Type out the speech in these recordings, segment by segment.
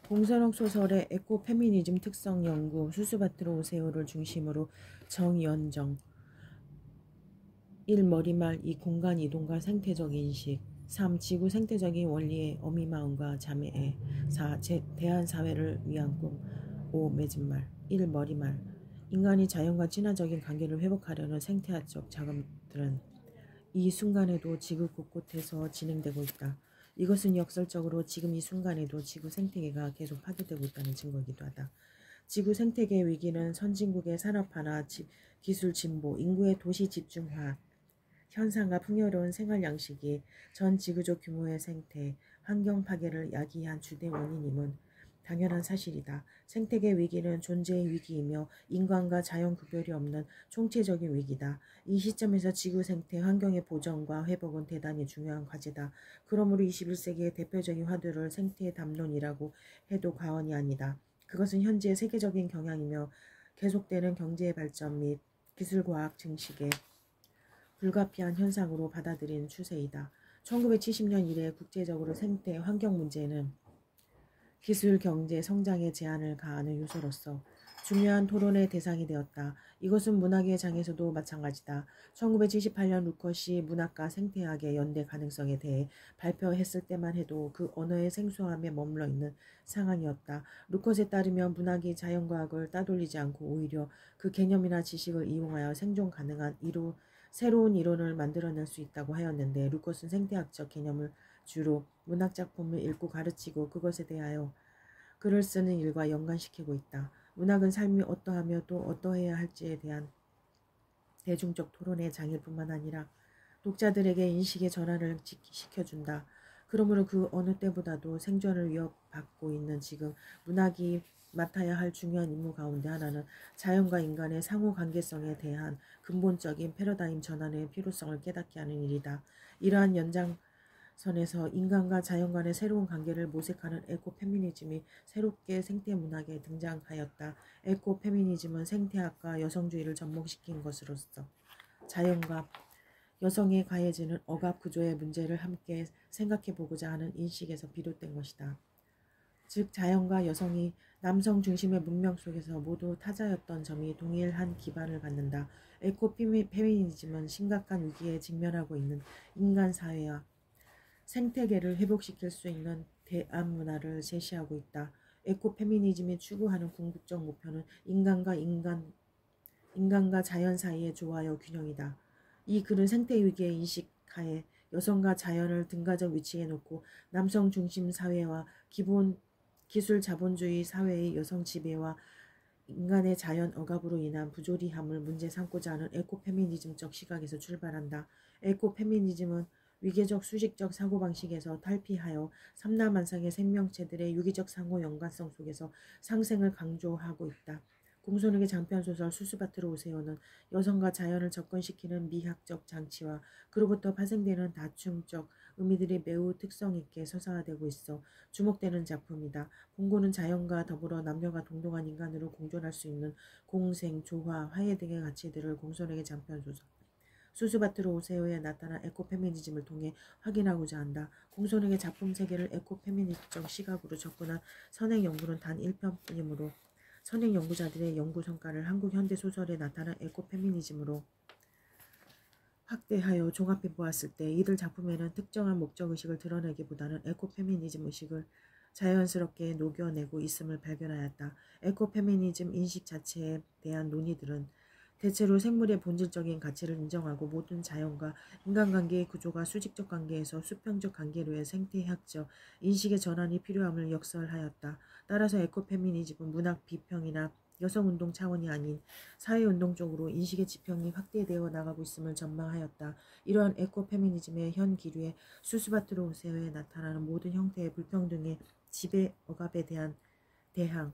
공선홍 소설의 에코페미니즘 특성 연구 수수밭으로 오세요를 중심으로 정연정 1. 머리말 2. 공간 이동과 생태적 인식 3. 지구 생태적인 원리의 어미마음과 자매애 4. 대한사회를 위한 꿈 5. 맺은말 1. 머리말 인간이 자연과 친화적인 관계를 회복하려는 생태학적 작업들은 이 순간에도 지구 곳곳에서 진행되고 있다. 이것은 역설적으로 지금 이 순간에도 지구 생태계가 계속 파괴되고 있다는 증거이기도 하다. 지구 생태계 위기는 선진국의 산업화나 기술 진보, 인구의 도시 집중화 현상과 풍요로운 생활 양식이 전 지구적 규모의 생태, 환경 파괴를 야기한 주된 원인임은 당연한 사실이다. 생태계 위기는 존재의 위기이며 인간과 자연 구별이 없는 총체적인 위기다. 이 시점에서 지구 생태 환경의 보전과 회복은 대단히 중요한 과제다. 그러므로 21세기의 대표적인 화두를 생태 담론이라고 해도 과언이 아니다. 그것은 현재의 세계적인 경향이며 계속되는 경제의 발전 및 기술과학 증식의 불가피한 현상으로 받아들이는 추세이다. 1970년 이래 국제적으로 생태 환경 문제는 기술 경제 성장에 제한을 가하는 요소로서 중요한 토론의 대상이 되었다. 이것은 문학의 장에서도 마찬가지다. 1978년 루컷이 문학과 생태학의 연대 가능성에 대해 발표했을 때만 해도 그 언어의 생소함에 머물러 있는 상황이었다. 루컷에 따르면 문학이 자연과학을 따돌리지 않고 오히려 그 개념이나 지식을 이용하여 생존 가능한 새로운 이론을 만들어낼 수 있다고 하였는데 루컷은 생태학적 개념을 주로 문학작품을 읽고 가르치고 그것에 대하여 글을 쓰는 일과 연관시키고 있다. 문학은 삶이 어떠하며 또 어떠해야 할지에 대한 대중적 토론의 장일 뿐만 아니라 독자들에게 인식의 전환을 시켜준다. 그러므로 그 어느 때보다도 생존을 위협받고 있는 지금 문학이 맡아야 할 중요한 임무 가운데 하나는 자연과 인간의 상호관계성에 대한 근본적인 패러다임 전환의 필요성을 깨닫게 하는 일이다. 이러한 연장선에서 인간과 자연 간의 새로운 관계를 모색하는 에코페미니즘이 새롭게 생태문학에 등장하였다. 에코페미니즘은 생태학과 여성주의를 접목시킨 것으로서 자연과 여성에 가해지는 억압구조의 문제를 함께 생각해보고자 하는 인식에서 비롯된 것이다. 즉 자연과 여성이 남성 중심의 문명 속에서 모두 타자였던 점이 동일한 기반을 갖는다. 에코페미니즘은 심각한 위기에 직면하고 있는 인간 사회와 생태계를 회복시킬 수 있는 대안문화를 제시하고 있다. 에코페미니즘이 추구하는 궁극적 목표는 인간과 자연 사이의 조화여 균형이다. 이 글은 생태위기의 인식하에 여성과 자연을 등가적 위치에 놓고 남성 중심 사회와 기술 자본주의 사회의 여성 지배와 인간의 자연 억압으로 인한 부조리함을 문제 삼고자 하는 에코페미니즘적 시각에서 출발한다. 에코페미니즘은 위계적 수직적 사고방식에서 탈피하여 삼라만상의 생명체들의 유기적 상호 연관성 속에서 상생을 강조하고 있다. 공손에게 장편소설 수수밭으로 오세요는 여성과 자연을 접근시키는 미학적 장치와 그로부터 파생되는 다층적 의미들이 매우 특성있게 서사화되고 있어 주목되는 작품이다. 공고는 자연과 더불어 남녀가 동등한 인간으로 공존할 수 있는 공생, 조화, 화해 등의 가치들을 공손에게 장편소설 수수밭으로 오세요에 나타난 에코페미니즘을 통해 확인하고자 한다. 공손에게 작품 세계를 에코페미니즘적 시각으로 접근한 선행 연구는 단 1편뿐이므로 선행 연구자들의 연구 성과를 한국 현대 소설에 나타난 에코페미니즘으로 확대하여 종합해 보았을 때 이들 작품에는 특정한 목적의식을 드러내기보다는 에코페미니즘 의식을 자연스럽게 녹여내고 있음을 발견하였다. 에코페미니즘 인식 자체에 대한 논의들은 대체로 생물의 본질적인 가치를 인정하고 모든 자연과 인간관계의 구조가 수직적 관계에서 수평적 관계로의 생태학적 인식의 전환이 필요함을 역설하였다. 따라서 에코페미니즘은 문학 비평이나 여성운동 차원이 아닌 사회운동적으로 인식의 지평이 확대되어 나가고 있음을 전망하였다. 이러한 에코페미니즘의 현 기류에 수수밭으로 오세요에 나타나는 모든 형태의 불평등의 지배 억압에 대한 대항,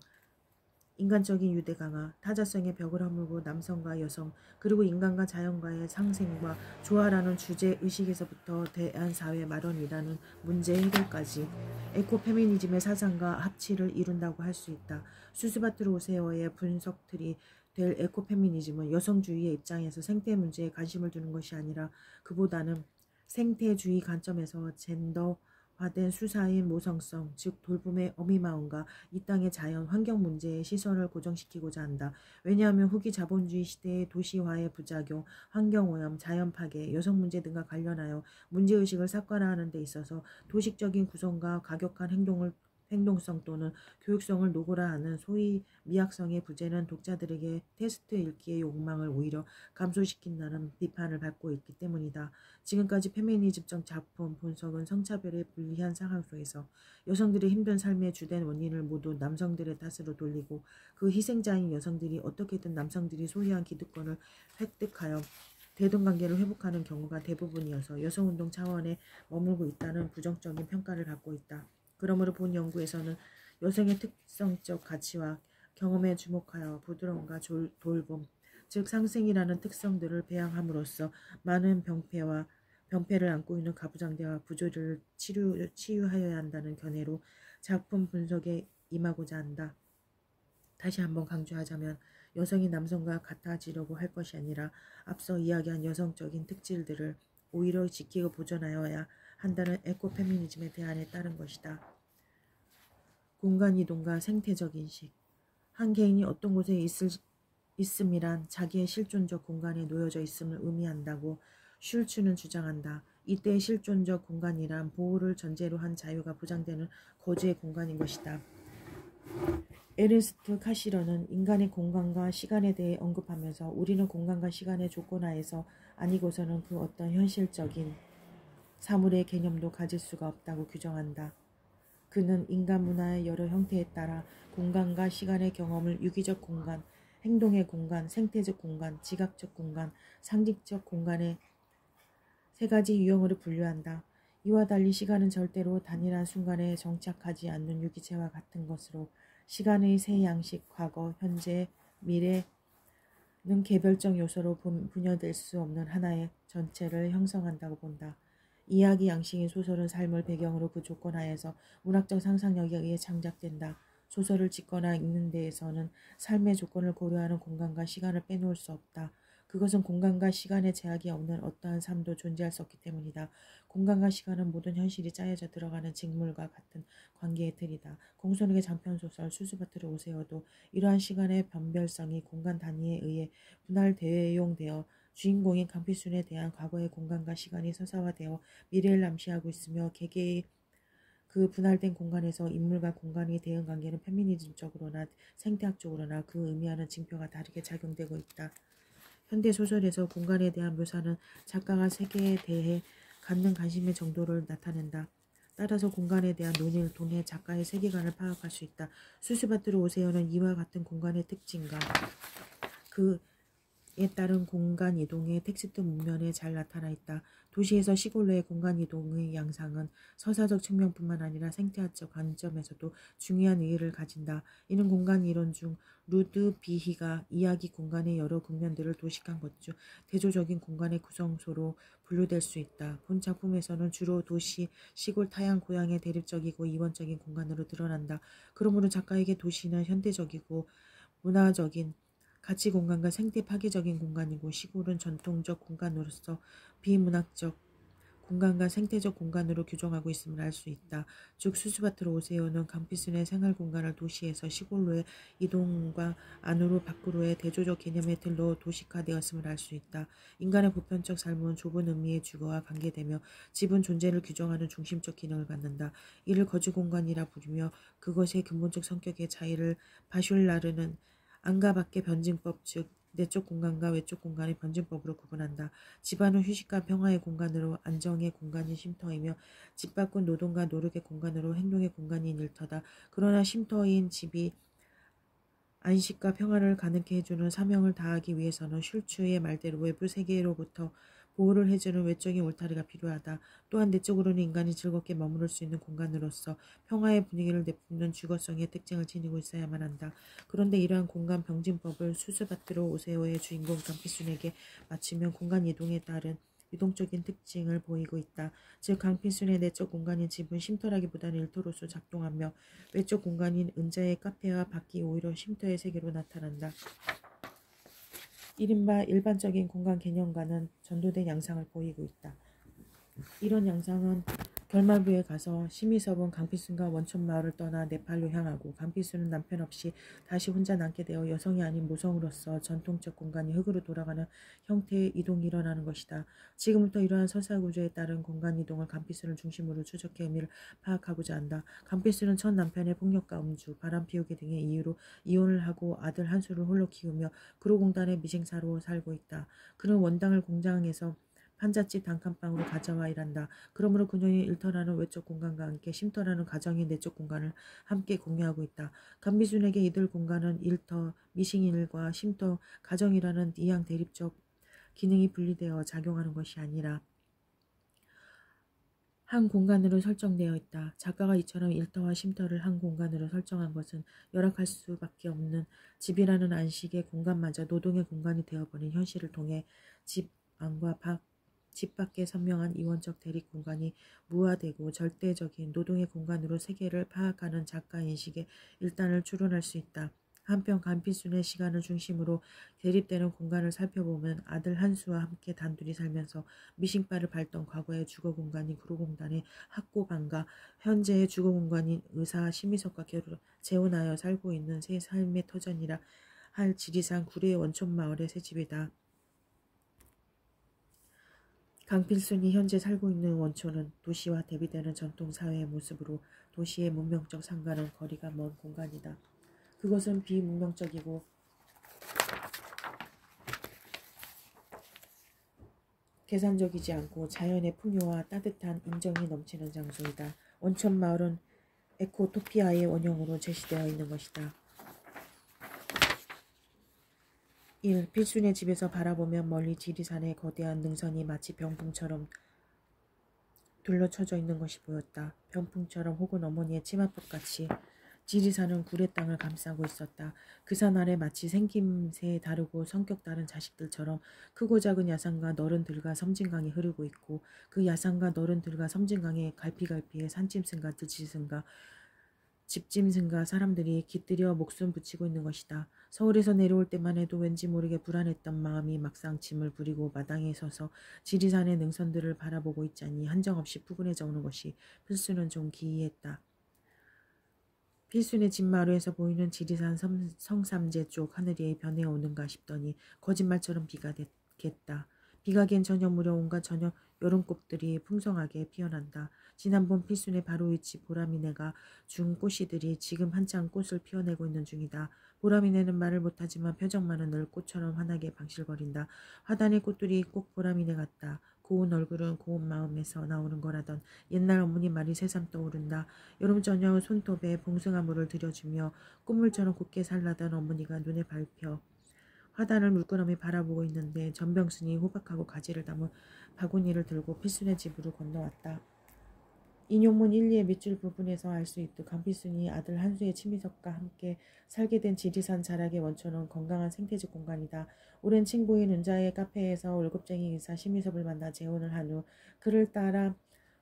인간적인 유대 강화, 타자성의 벽을 허물고 남성과 여성, 그리고 인간과 자연과의 상생과 조화라는 주제 의식에서부터 대한사회 마련이라는 문제 해결까지 에코페미니즘의 사상과 합치를 이룬다고 할 수 있다. 수수밭으로 오세요의 분석틀이 될 에코페미니즘은 여성주의의 입장에서 생태 문제에 관심을 두는 것이 아니라 그보다는 생태주의 관점에서 젠더 과된 수사의 모성성, 즉 돌봄의 어미마음과 이 땅의 자연, 환경 문제에 시선을 고정시키고자 한다. 왜냐하면 후기 자본주의 시대의 도시화의 부작용, 환경오염, 자연 파괴, 여성 문제 등과 관련하여 문제의식을 삭감하는 데 있어서 도식적인 구성과 과격한 행동성 또는 교육성을 노고라 하는 소위 미학성의 부재는 독자들에게 테스트 읽기의 욕망을 오히려 감소시킨다는 비판을 받고 있기 때문이다. 지금까지 페미니즘적 작품 분석은 성차별의 불리한 상황 속에서 여성들의 힘든 삶의 주된 원인을 모두 남성들의 탓으로 돌리고 그 희생자인 여성들이 어떻게든 남성들이 소유한 기득권을 획득하여 대등관계를 회복하는 경우가 대부분이어서 여성운동 차원에 머물고 있다는 부정적인 평가를 받고 있다. 그러므로 본 연구에서는 여성의 특성적 가치와 경험에 주목하여 부드러움과 돌봄, 즉 상생이라는 특성들을 배양함으로써 많은 병폐를 안고 있는 가부장제와 부조리를 치유하여야 한다는 견해로 작품 분석에 임하고자 한다. 다시 한번 강조하자면 여성이 남성과 같아지려고 할 것이 아니라 앞서 이야기한 여성적인 특질들을 오히려 지키고 보존하여야 한다는 에코페미니즘의 대안에 따른 것이다. 공간이동과 생태적 인식. 한 개인이 어떤 곳에 있음이란 자기의 실존적 공간에 놓여져 있음을 의미한다고 슐츠는 주장한다. 이때 실존적 공간이란 보호를 전제로 한 자유가 보장되는 거주의 공간인 것이다. 에르스트 카시러는 인간의 공간과 시간에 대해 언급하면서 우리는 공간과 시간의 조건하에서 아니고서는 그 어떤 현실적인 사물의 개념도 가질 수가 없다고 규정한다. 그는 인간 문화의 여러 형태에 따라 공간과 시간의 경험을 유기적 공간, 행동의 공간, 생태적 공간, 지각적 공간, 상징적 공간의 세 가지 유형으로 분류한다. 이와 달리 시간은 절대로 단일한 순간에 정착하지 않는 유기체와 같은 것으로 시간의 세 양식, 과거, 현재, 미래는 개별적 요소로 분열될 수 없는 하나의 전체를 형성한다고 본다. 이야기 양식인 소설은 삶을 배경으로 그 조건 하에서 문학적 상상력에 의해 창작된다. 소설을 짓거나 읽는 데에서는 삶의 조건을 고려하는 공간과 시간을 빼놓을 수 없다. 그것은 공간과 시간의 제약이 없는 어떠한 삶도 존재할 수 없기 때문이다. 공간과 시간은 모든 현실이 짜여져 들어가는 직물과 같은 관계의 틀이다. 공손에게 장편소설 수수밭으로 오세요도 이러한 시간의 변별성이 공간 단위에 의해 분할 대용되어 주인공인 강필순에 대한 과거의 공간과 시간이 서사화되어 미래를 암시하고 있으며 개개의 그 분할된 공간에서 인물과 공간의 대응관계는 페미니즘적으로나 생태학적으로나 그 의미하는 징표가 다르게 작용되고 있다. 현대소설에서 공간에 대한 묘사는 작가가 세계에 대해 갖는 관심의 정도를 나타낸다. 따라서 공간에 대한 논의를 통해 작가의 세계관을 파악할 수 있다. 수수밭으로 오세요는 이와 같은 공간의 특징과 그에 따른 공간 이동의 텍스트 문면에 잘 나타나 있다. 도시에서 시골로의 공간 이동의 양상은 서사적 측면뿐만 아니라 생태학적 관점에서도 중요한 의의를 가진다. 이는 공간 이론 중 루드 비히가 이야기 공간의 여러 국면들을 도식한 것 중 대조적인 공간의 구성소로 분류될 수 있다. 본 작품에서는 주로 도시, 시골, 타양, 고향의 대립적이고 이원적인 공간으로 드러난다. 그러므로 작가에게 도시는 현대적이고 문화적인 가치 공간과 생태 파괴적인 공간이고 시골은 전통적 공간으로서 비문학적 공간과 생태적 공간으로 규정하고 있음을 알 수 있다. 즉 수수밭으로 오세요는 강필순의 생활 공간을 도시에서 시골로의 이동과 안으로 밖으로의 대조적 개념의 틀로 도식화되었음을 알 수 있다. 인간의 보편적 삶은 좁은 의미의 주거와 관계되며 집은 존재를 규정하는 중심적 기능을 갖는다. 이를 거주 공간이라 부르며 그것의 근본적 성격의 차이를 바슐라르는 안과 밖의 변증법 즉 내적 공간과 외적 공간의 변증법으로 구분한다. 집안은 휴식과 평화의 공간으로 안정의 공간이 쉼터이며 집 밖은 노동과 노력의 공간으로 행동의 공간인 일터다. 그러나 쉼터인 집이 안식과 평화를 가능케 해주는 사명을 다하기 위해서는 슐츠의 말대로 외부 세계로부터 보호를 해주는 외적인 울타리가 필요하다. 또한 내적으로는 인간이 즐겁게 머무를 수 있는 공간으로서 평화의 분위기를 내뿜는 주거성의 특징을 지니고 있어야만 한다. 그런데 이러한 공간 병진법을 수수밭으로 오세요의 주인공 강필순에게 맞추면 공간 이동에 따른 유동적인 특징을 보이고 있다. 즉 강필순의 내적 공간인 집은 쉼터라기보다는 일터로서 작동하며 외적 공간인 은자의 카페와 밖이 오히려 쉼터의 세계로 나타난다. 이른바 일반적인 공간 개념과는 전도된 양상을 보이고 있다. 이런 양상은 결말부에 가서 심희섭은 강필순과 원촌마을을 떠나 네팔로 향하고 강필순은 남편 없이 다시 혼자 남게 되어 여성이 아닌 모성으로서 전통적 공간이 흙으로 돌아가는 형태의 이동이 일어나는 것이다. 지금부터 이러한 서사구조에 따른 공간 이동을 강필순을 중심으로 추적해 의미를 파악하고자 한다. 강필순은 첫 남편의 폭력과 음주, 바람피우기 등의 이유로 이혼을 하고 아들 한수를 홀로 키우며 구로공단의 미생사로 살고 있다. 그는 원당을 공장에서 판잣집 단칸방으로 가져와 일한다. 그러므로 그녀의 일터라는 외적 공간과 함께 쉼터라는 가정의 내적 공간을 함께 공유하고 있다. 강미순에게 이들 공간은 일터, 미싱일과 쉼터, 가정이라는 이양 대립적 기능이 분리되어 작용하는 것이 아니라 한 공간으로 설정되어 있다. 작가가 이처럼 일터와 쉼터를 한 공간으로 설정한 것은 열악할 수밖에 없는 집이라는 안식의 공간마저 노동의 공간이 되어버린 현실을 통해 집 안과 집 밖의 선명한 이원적 대립 공간이 무화되고 절대적인 노동의 공간으로 세계를 파악하는 작가 인식의 일단을 추론할 수 있다. 한편 강필순의 시간을 중심으로 대립되는 공간을 살펴보면 아들 한수와 함께 단둘이 살면서 미싱바를 밟던 과거의 주거공간인 구로공단의 학고방과 현재의 주거공간인 의사 심희석과 재혼하여 살고 있는 새 삶의 터전이라 할 지리산 구례 원촌마을의 새 집이다. 강필순이 현재 살고 있는 원촌은 도시와 대비되는 전통사회의 모습으로 도시의 문명적 상과는 거리가 먼 공간이다. 그것은 비문명적이고 계산적이지 않고 자연의 풍요와 따뜻한 인정이 넘치는 장소이다. 원촌마을은 에코토피아의 원형으로 제시되어 있는 것이다. 1. 필순의 집에서 바라보면 멀리 지리산의 거대한 능선이 마치 병풍처럼 둘러쳐져 있는 것이 보였다. 병풍처럼 혹은 어머니의 치마법같이 지리산은 구례 땅을 감싸고 있었다. 그 산 아래 마치 생김새 다르고 성격 다른 자식들처럼 크고 작은 야산과 너른 들과 섬진강이 흐르고 있고 그 야산과 너른 들과 섬진강에 갈피갈피의 산짐승과 들짐승과 집짐승과 사람들이 깃들여 목숨 붙이고 있는 것이다. 서울에서 내려올 때만 해도 왠지 모르게 불안했던 마음이 막상 짐을 부리고 마당에 서서 지리산의 능선들을 바라보고 있자니 한정없이 푸근해져 오는 것이 필수는 좀 기이했다. 필순의 집마루에서 보이는 지리산 성삼재 쪽 하늘이 변해오는가 싶더니 거짓말처럼 비가 겠다. 비가 갠 저녁 무렵 온갖 저녁 여름꽃들이 풍성하게 피어난다. 지난번 필순의 바로 위치 보라미네가 준 꽃이들이 지금 한창 꽃을 피워내고 있는 중이다. 보라미네는 말을 못하지만 표정만은 늘 꽃처럼 환하게 방실거린다. 화단의 꽃들이 꼭 보라미네 같다. 고운 얼굴은 고운 마음에서 나오는 거라던 옛날 어머니 말이 새삼 떠오른다. 여름 저녁 손톱에 봉숭아물을 들여주며 꽃물처럼 곱게 살라던 어머니가 눈에 밟혀 화단을 물끄러미 바라보고 있는데 전병순이 호박하고 가지를 담은 바구니를 들고 필순의 집으로 건너왔다. 인용문 1, 2의 밑줄 부분에서 알 수 있듯 강필순이 아들 한수의 친미석과 함께 살게 된 지리산 자락의 원초는 건강한 생태적 공간이다. 오랜 친구인 은자의 카페에서 월급쟁이 의사 심희섭을 만나 재혼을 한 후 그를 따라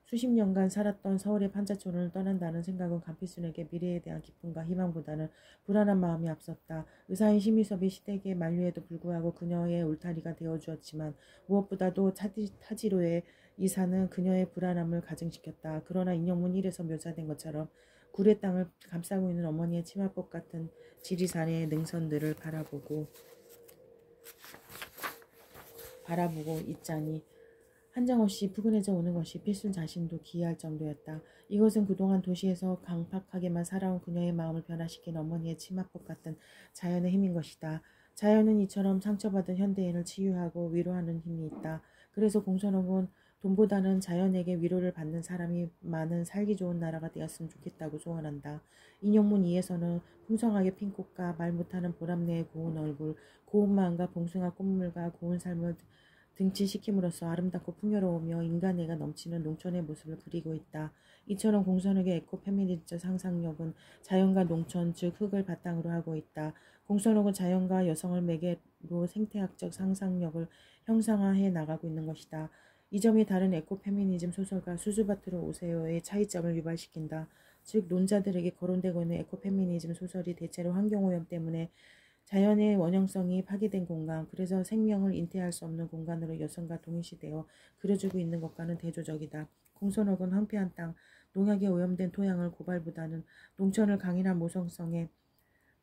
수십 년간 살았던 서울의 판자촌을 떠난다는 생각은 강필순에게 미래에 대한 기쁨과 희망보다는 불안한 마음이 앞섰다. 의사인 심희섭이 시댁의 만류에도 불구하고 그녀의 울타리가 되어주었지만 무엇보다도 타지로의 이사는 그녀의 불안함을 가증시켰다. 그러나 인용문 1에서 묘사된 것처럼 구례 땅을 감싸고 있는 어머니의 치마법 같은 지리산의 능선들을 바라보고 있자니 한정없이 푸근해져 오는 것이 필순 자신도 기이할 정도였다. 이것은 그동안 도시에서 강팍하게만 살아온 그녀의 마음을 변화시킨 어머니의 치마법 같은 자연의 힘인 것이다. 자연은 이처럼 상처받은 현대인을 치유하고 위로하는 힘이 있다. 그래서 공선홍은 돈보다는 자연에게 위로를 받는 사람이 많은 살기 좋은 나라가 되었으면 좋겠다고 소원한다. 인용문 2에서는 풍성하게 핀 꽃과 말 못하는 보람내의 고운 얼굴, 고운 마음과 봉숭아 꽃물과 고운 삶을 등치시킴으로써 아름답고 풍요로우며 인간애가 넘치는 농촌의 모습을 그리고 있다. 이처럼 공선욱의 에코 페미니스트 상상력은 자연과 농촌 즉 흙을 바탕으로 하고 있다. 공선욱은 자연과 여성을 매개로 생태학적 상상력을 형상화해 나가고 있는 것이다. 이 점이 다른 에코 페미니즘 소설가 수수바트로 오세요의 차이점을 유발시킨다. 즉 논자들에게 거론되고 있는 에코 페미니즘 소설이 대체로 환경오염 때문에 자연의 원형성이 파괴된 공간, 그래서 생명을 인태할 수 없는 공간으로 여성과 동일시되어 그려주고 있는 것과는 대조적이다. 공손하건 황폐한 땅, 농약에 오염된 토양을 고발보다는 농촌을 강인한 모성성의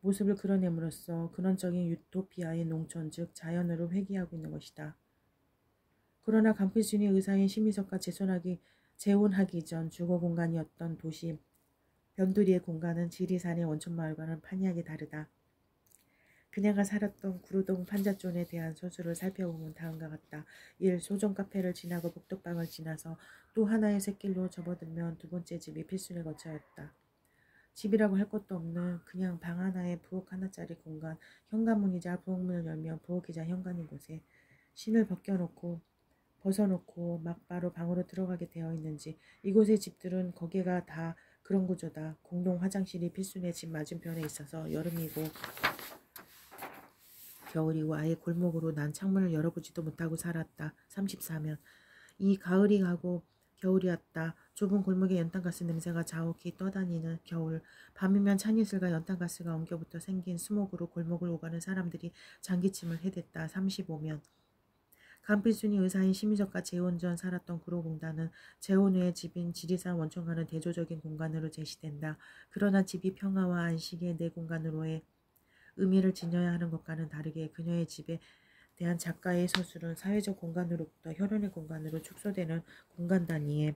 모습을 그려냄으로써 근원적인 유토피아의 농촌 즉 자연으로 회귀하고 있는 것이다. 그러나 강필순이 의사인 심희석과 재혼하기 전 주거 공간이었던 도시 변두리의 공간은 지리산의 원촌마을과는 판이하게 다르다. 그녀가 살았던 구루동 판자촌에 대한 서술을 살펴보면 다음과 같다. 1. 소정 카페를 지나고 복덕방을 지나서 또 하나의 샛길로 접어들면 두 번째 집이 필순의 거처였다. 집이라고 할 것도 없는 그냥 방 하나에 부엌 하나짜리 공간, 현관문이자 부엌문을 열면 부엌이자 현관인 곳에 신을 벗어놓고 막바로 방으로 들어가게 되어 있는지 이곳의 집들은 거기가 다 그런 구조다. 공동 화장실이 필순의 집 맞은편에 있어서 여름이고 겨울이고 아예 골목으로 난 창문을 열어보지도 못하고 살았다. 34면 이 가을이 가고 겨울이 왔다. 좁은 골목에 연탄가스 냄새가 자욱히 떠다니는 겨울. 밤이면 찬이슬과 연탄가스가 엉겨붙어 생긴 수목으로 골목을 오가는 사람들이 장기침을 해댔다. 35면 강필순이 의사인 심희석과 재혼 전 살았던 구로공단은 재혼 후의 집인 지리산 원촌과는 대조적인 공간으로 제시된다. 그러나 집이 평화와 안식의 내 공간으로의 의미를 지녀야 하는 것과는 다르게 그녀의 집에 대한 작가의 서술은 사회적 공간으로부터 혈연의 공간으로 축소되는 공간 단위의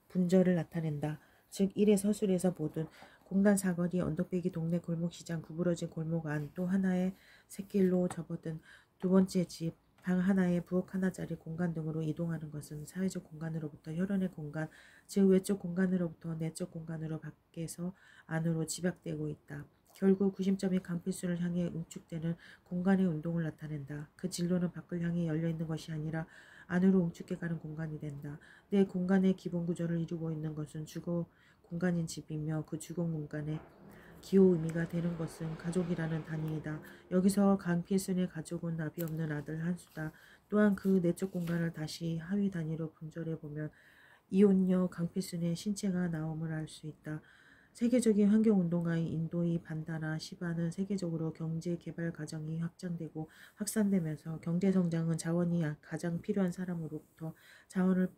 분절을 나타낸다. 즉 일의 서술에서 보듯 공간 사거리, 언덕배기, 동네 골목시장, 구부러진 골목 안, 또 하나의 샛길로 접어든 두 번째 집, 방 하나에 부엌 하나짜리 공간 등으로 이동하는 것은 사회적 공간으로부터 혈연의 공간, 즉 외적 공간으로부터 내적 공간으로 밖에서 안으로 집약되고 있다. 결국 구심점이 강필순을 향해 응축되는 공간의 운동을 나타낸다. 그 진로는 밖을 향해 열려있는 것이 아니라 안으로 응축해가는 공간이 된다. 내 공간의 기본 구조를 이루고 있는 것은 주거 공간인 집이며 그 주거 공간의 기호 의미가 되는 것은 가족이라는 단위이다. 여기서 강필순의 가족은 나비 없는 아들 한수다. 또한 그 내적 공간을 다시 하위 단위로 분절해보면 이혼녀 강필순의 신체가 나옴을 알 수 있다. 세계적인 환경운동가인 인도의 반다나 시바는 세계적으로 경제개발 과정이 확장되고 확산되면서 경제성장은 자원이 가장 필요한 사람으로부터 자원을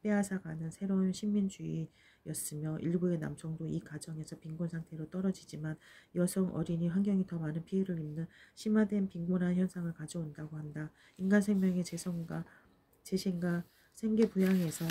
빼앗아가는 새로운 식민주의였으며 일부의 남성도 이 과정에서 빈곤 상태로 떨어지지만 여성, 어린이, 환경이 더 많은 피해를 입는 심화된 빈곤화 현상을 가져온다고 한다. 인간 생명의 재생과 생계부양에서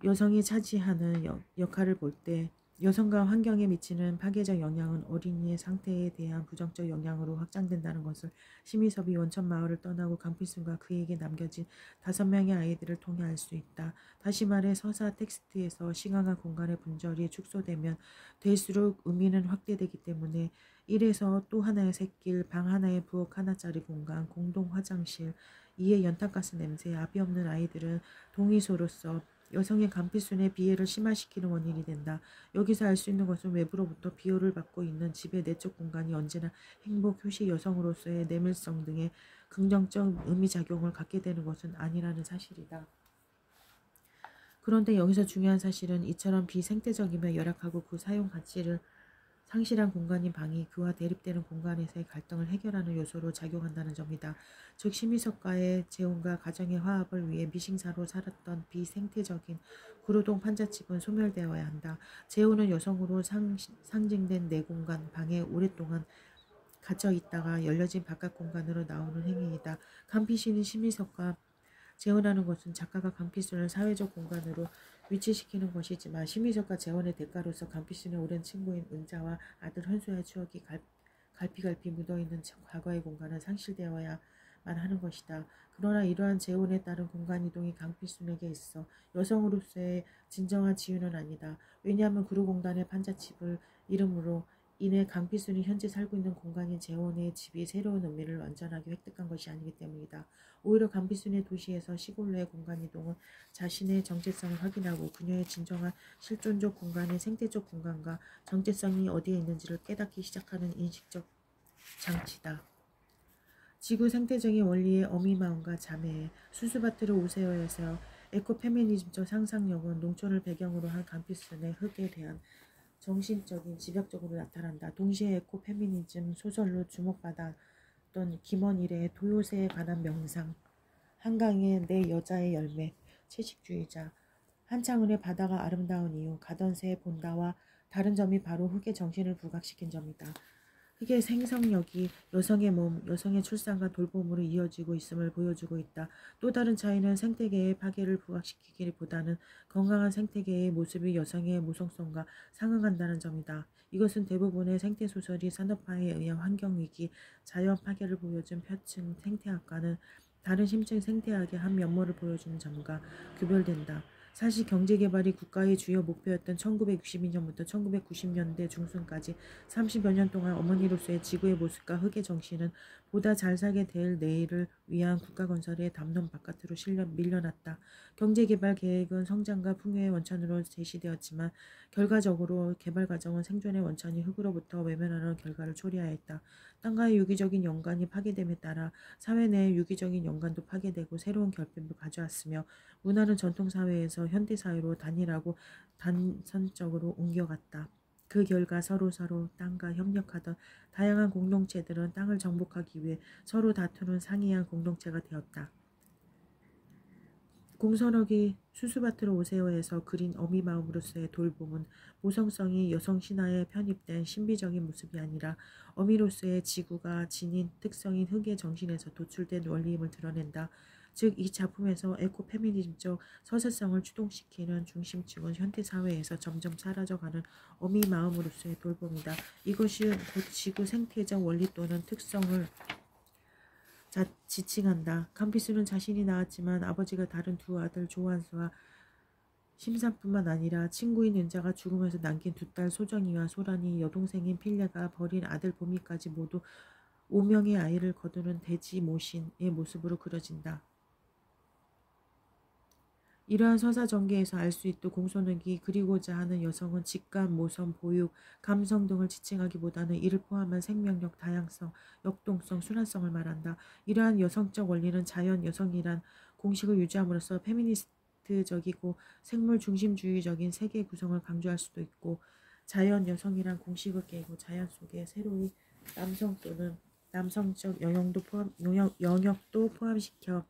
여성이 차지하는 역할을 볼 때 여성과 환경에 미치는 파괴적 영향은 어린이의 상태에 대한 부정적 영향으로 확장된다는 것을 심희섭이 원천마을을 떠나고 강필순과 그에게 남겨진 5명의 아이들을 통해 알 수 있다. 다시 말해 서사 텍스트에서 시간과 공간의 분절이 축소되면 될수록 의미는 확대되기 때문에 1에서 또 하나의 샛길, 방 하나의 부엌 하나짜리 공간, 공동 화장실, 2의 연탄가스 냄새, 아비 없는 아이들은 동의소로서 여성의 강필순의 비애를 심화시키는 원인이 된다. 여기서 알 수 있는 것은 외부로부터 비호를 받고 있는 집의 내적 공간이 언제나 행복, 휴식, 여성으로서의 내밀성 등의 긍정적 의미작용을 갖게 되는 것은 아니라는 사실이다. 그런데 여기서 중요한 사실은 이처럼 비생태적이며 열악하고 그 사용 가치를 상실한 공간인 방이 그와 대립되는 공간에서의 갈등을 해결하는 요소로 작용한다는 점이다. 즉 심희석과의 재혼과 가정의 화합을 위해 미싱사로 살았던 비생태적인 구로동 판잣집은 소멸되어야 한다. 재혼은 여성으로 상징된 내공간 방에 오랫동안 갇혀 있다가 열려진 바깥 공간으로 나오는 행위이다. 강필순이 심희석과 재혼하는 것은 작가가 강필순을 사회적 공간으로 위치시키는 것이지만 심희석과 재혼의 대가로서 강필순의 오랜 친구인 은자와 아들 현수의 추억이 갈피갈피 묻어있는 과거의 공간은 상실되어야만 하는 것이다. 그러나 이러한 재혼에 따른 공간 이동이 강필순에게 있어 여성으로서의 진정한 지유는 아니다. 왜냐하면 구루공단의 판잣집을 이름으로 인해 강필순이 현재 살고 있는 공간인 재혼의 집이 새로운 의미를 완전하게 획득한 것이 아니기 때문이다. 오히려 강필순의 도시에서 시골로의 공간 이동은 자신의 정체성을 확인하고 그녀의 진정한 실존적 공간의 생태적 공간과 정체성이 어디에 있는지를 깨닫기 시작하는 인식적 장치다. 지구 생태적인 원리의 어미마음과 자매에 수수바트를 오세오에서 에코페미니즘적 상상력은 농촌을 배경으로 한 강필순의 흙에 대한 정신적인 집약적으로 나타난다. 동시에 에코페미니즘 소설로 주목받았던 김원일의 도요새에 관한 명상, 한강의 내 여자의 열매, 채식주의자. 한창을의 바다가 아름다운 이유, 가던 새 본다와 다른 점이 바로 흙의 정신을 부각시킨 점이다. 흙의 생성력이 여성의 몸, 여성의 출산과 돌봄으로 이어지고 있음을 보여주고 있다. 또 다른 차이는 생태계의 파괴를 부각시키기보다는 건강한 생태계의 모습이 여성의 모성성과 상응한다는 점이다. 이것은 대부분의 생태소설이 산업화에 의한 환경위기, 자연 파괴를 보여준 표층 생태학과는 다른 심층 생태학의 한 면모를 보여주는 점과 구별된다. 사실 경제개발이 국가의 주요 목표였던 1962년부터 1990년대 중순까지 30여 년 동안 어머니로서의 지구의 모습과 흙의 정신은 보다 잘 살게 될 내일을 위한 국가 건설의 담론 바깥으로 밀려났다. 경제개발 계획은 성장과 풍요의 원천으로 제시되었지만 결과적으로 개발 과정은 생존의 원천이 흙으로부터 외면하는 결과를 초래하였다. 땅과의 유기적인 연관이 파괴됨에 따라 사회 내의 유기적인 연관도 파괴되고 새로운 결핍을 가져왔으며 문화는 전통사회에서 현대사회로 단일하고 단선적으로 옮겨갔다. 그 결과 서로 땅과 협력하던 다양한 공동체들은 땅을 정복하기 위해 서로 다투는 상이한 공동체가 되었다. 공선옥이 수수밭으로 오세요에서 그린 어미 마음으로서의 돌봄은 모성성이 여성 신화에 편입된 신비적인 모습이 아니라 어미로서의 지구가 지닌 특성인 흙의 정신에서 도출된 원리임을 드러낸다. 즉 이 작품에서 에코페미니즘적 서사성을 추동시키는 중심축은 현대사회에서 점점 사라져가는 어미 마음으로서의 돌봄이다. 이것이 곧 지구 생태적 원리 또는 특성을 지칭한다. 캄피스는 자신이 낳았지만 아버지가 다른 두 아들 조한수와 심산뿐만 아니라 친구인 은자가 죽으면서 남긴 두 딸 소정이와 소란이 여동생인 필레가 버린 아들 보미까지 모두 5명의 아이를 거두는 대지 모신의 모습으로 그려진다. 이러한 서사 전개에서 알 수 있듯 공손욱이 그리고자 하는 여성은 직감, 모성, 보육, 감성 등을 지칭하기보다는 이를 포함한 생명력, 다양성, 역동성, 순환성을 말한다. 이러한 여성적 원리는 자연 여성이란 공식을 유지함으로써 페미니스트적이고 생물 중심주의적인 세계 구성을 강조할 수도 있고 자연 여성이란 공식을 깨고 자연 속에 새로이 남성 또는 남성적 영역도 포함시켜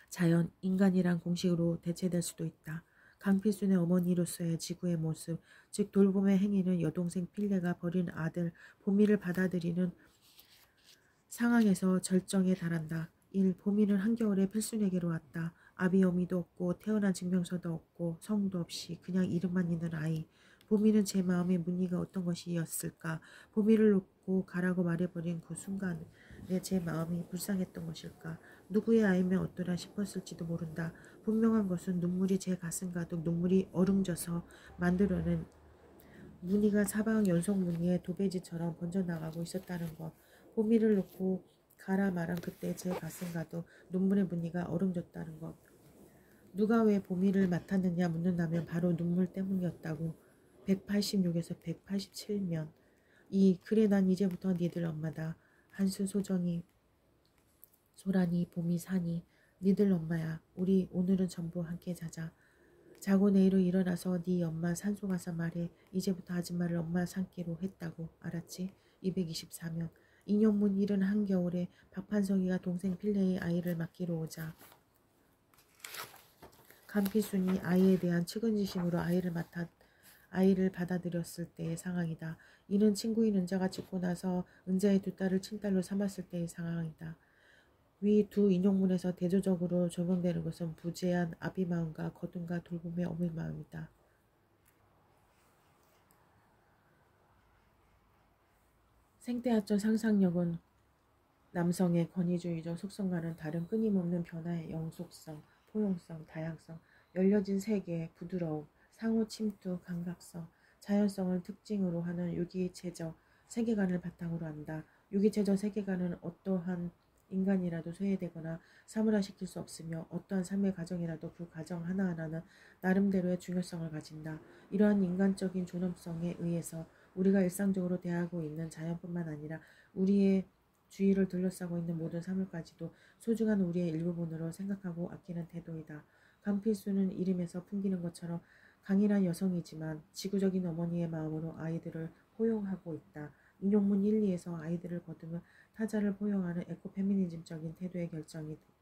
자연, 인간이란 공식으로 대체될 수도 있다. 강필순의 어머니로서의 지구의 모습, 즉 돌봄의 행위는 여동생 필레가 버린 아들 보미를 받아들이는 상황에서 절정에 달한다. 1. 보미는 한겨울에 필순에게로 왔다. 아비 어미도 없고 태어난 증명서도 없고 성도 없이 그냥 이름만 있는 아이. 보미는 제 마음의 문의가 어떤 것이었을까. 보미를 놓고 가라고 말해버린 그 순간에 제 마음이 불쌍했던 것일까. 누구의 아이면 어떠라 싶었을지도 모른다. 분명한 것은 눈물이 제 가슴 가득 눈물이 어룽져서 만들어낸 무늬가 사방 연속 무늬의 도배지처럼 번져나가고 있었다는 것. 보미를 놓고 가라 말한 그때 제 가슴 가득 눈물의 무늬가 어룽졌다는 것. 누가 왜 보미를 맡았느냐 묻는다면 바로 눈물 때문이었다고. 186에서 187면. 그래 난 이제부터 니들 엄마다. 한수 소정이 소란이 봄이 산이 니들 엄마야. 우리 오늘은 전부 함께 자자. 자고 내일은 일어나서 네 엄마 산소 가서 말해. 이제부터 아줌마를 엄마 삼기로 했다고. 알았지? 224면. 인형문 이른 한겨울에 박판석이가 동생 필레의 아이를 맡기러 오자. 간피순이 아이에 대한 측은지심으로 아이를 받아들였을 때의 상황이다. 이는 친구인 은자가 죽고 나서 은자의 두 딸을 친딸로 삼았을 때의 상황이다. 위 두 인용문에서 대조적으로 적용되는 것은 부재한 아비 마음과 거둔과 돌봄의 어머니 마음이다. 생태학적 상상력은 남성의 권위주의적 속성과는 다른 끊임없는 변화의 영속성, 포용성, 다양성, 열려진 세계, 부드러움, 상호 침투, 감각성, 자연성을 특징으로 하는 유기체적 세계관을 바탕으로 한다. 유기체적 세계관은 어떠한 인간이라도 소외되거나 사물화시킬 수 없으며 어떠한 삶의 과정이라도 그 과정 하나하나는 나름대로의 중요성을 가진다. 이러한 인간적인 존엄성에 의해서 우리가 일상적으로 대하고 있는 자연뿐만 아니라 우리의 주위를 둘러싸고 있는 모든 사물까지도 소중한 우리의 일부분으로 생각하고 아끼는 태도이다. 강필수는 이름에서 풍기는 것처럼 강인한 여성이지만 지구적인 어머니의 마음으로 아이들을 포용하고 있다. 인용문 1, 2에서 아이들을 거두며 타자를 포용하는 에코페미니즘적인 태도의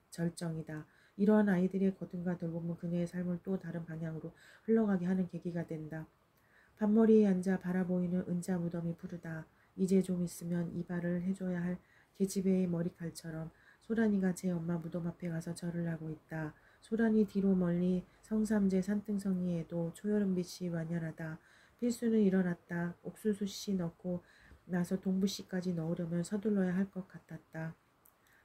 절정이다. 이러한 아이들의 거듭과 돌봄은 그녀의 삶을 또 다른 방향으로 흘러가게 하는 계기가 된다. 밭머리에 앉아 바라보이는 은자 무덤이 푸르다. 이제 좀 있으면 이발을 해줘야 할 계집애의 머리칼처럼 소란이가 제 엄마 무덤 앞에 가서 절을 하고 있다. 소란이 뒤로 멀리 성삼재 산등성이에도 초여름빛이 완연하다. 필수는 일어났다. 옥수수씨 넣고 나서 동부씨까지 넣으려면 서둘러야 할 것 같았다.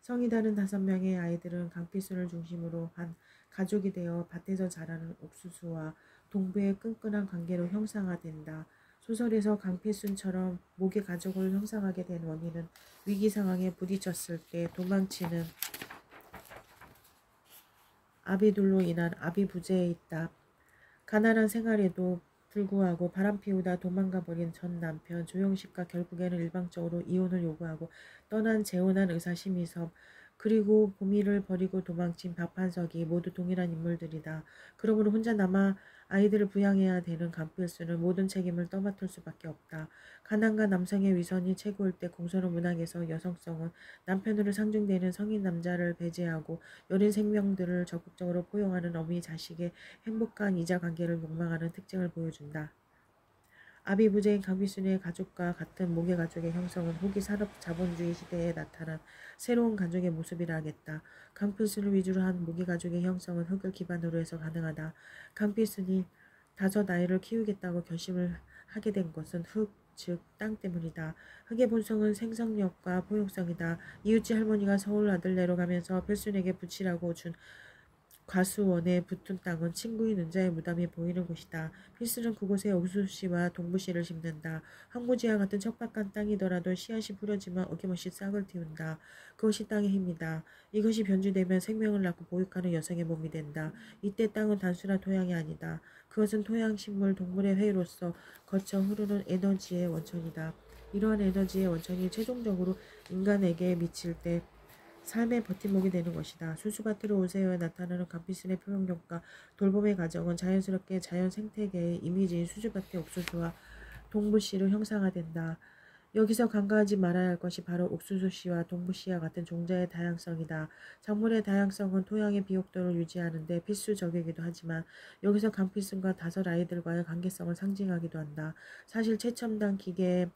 성이 다른 5명의 아이들은 강필순을 중심으로 한 가족이 되어 밭에서 자라는 옥수수와 동부의 끈끈한 관계로 형상화된다. 소설에서 강필순처럼 목의 가족을 형성하게 된 원인은 위기 상황에 부딪혔을 때 도망치는 아비둘로 인한 아비부재에 있다. 가난한 생활에도 불구하고 바람피우다 도망가버린 전 남편 조영식과 결국에는 일방적으로 이혼을 요구하고 떠난 재혼한 의사 심희섭, 그리고 보미를 버리고 도망친 박판석이 모두 동일한 인물들이다. 그러므로 혼자 남아 아이들을 부양해야 되는 강필수는 모든 책임을 떠맡을 수밖에 없다. 가난과 남성의 위선이 최고일 때 공손한 문학에서 여성성은 남편으로 상징되는 성인 남자를 배제하고 여린 생명들을 적극적으로 포용하는 어미 자식의 행복한 이자 관계를 욕망하는 특징을 보여준다. 아비부재인 강필순의 가족과 같은 목의 가족의 형성은 후기 산업 자본주의 시대에 나타난 새로운 가족의 모습이라 하겠다. 강필순을 위주로 한 목의 가족의 형성은 흙을 기반으로 해서 가능하다. 강필순이 5아이를 키우겠다고 결심을 하게 된 것은 흙, 즉 땅 때문이다. 흙의 본성은 생성력과 포용성이다. 이웃집 할머니가 서울 아들네로 가면서 필순에게 붙이라고 준 과수원에 붙은 땅은 친구인 은자의 무덤이 보이는 곳이다. 필수는 그곳에 옥수수씨와 동부씨를 심는다. 황무지와 같은 척박한 땅이더라도 씨앗이 뿌려지면 어김없이 싹을 틔운다. 그것이 땅의 힘이다. 이것이 변주되면 생명을 낳고 보육하는 여성의 몸이 된다. 이때 땅은 단순한 토양이 아니다. 그것은 토양, 식물, 동물의 회로서 거쳐 흐르는 에너지의 원천이다. 이러한 에너지의 원천이 최종적으로 인간에게 미칠 때 삶의 버팀목이 되는 것이다. 수수밭으로 오세요에 나타나는 강필순의 표현력과 돌봄의 과정은 자연스럽게 자연 생태계의 이미지인 수수밭의 옥수수와 동부씨로 형상화된다. 여기서 간과하지 말아야 할 것이 바로 옥수수씨와 동부씨와 같은 종자의 다양성이다. 작물의 다양성은 토양의 비옥도를 유지하는데 필수적이기도 하지만 여기서 강필순과 5아이들과의 관계성을 상징하기도 한다. 사실 최첨단 기계에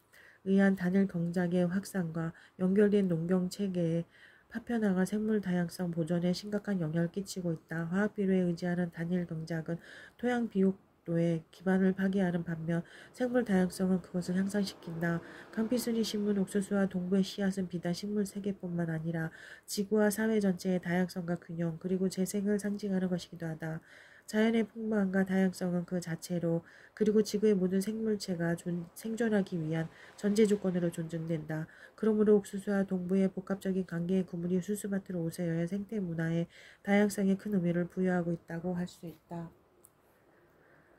의한 단일 경작의 확산과 연결된 농경 체계의 파편화가 생물 다양성 보존에 심각한 영향을 끼치고 있다. 화학 비료에 의지하는 단일 경작은 토양 비옥도의 기반을 파괴하는 반면 생물 다양성은 그것을 향상시킨다. 강필순이 심은 옥수수와 동부의 씨앗은 비단 식물 세계뿐만 아니라 지구와 사회 전체의 다양성과 균형 그리고 재생을 상징하는 것이기도 하다. 자연의 풍부함과 다양성은 그 자체로 그리고 지구의 모든 생물체가 생존하기 위한 전제 조건으로 존중된다. 그러므로 옥수수와 동부의 복합적인 관계의 구분이 수수밭으로 오세요의 생태 문화의 다양성에 큰 의미를 부여하고 있다고 할 수 있다.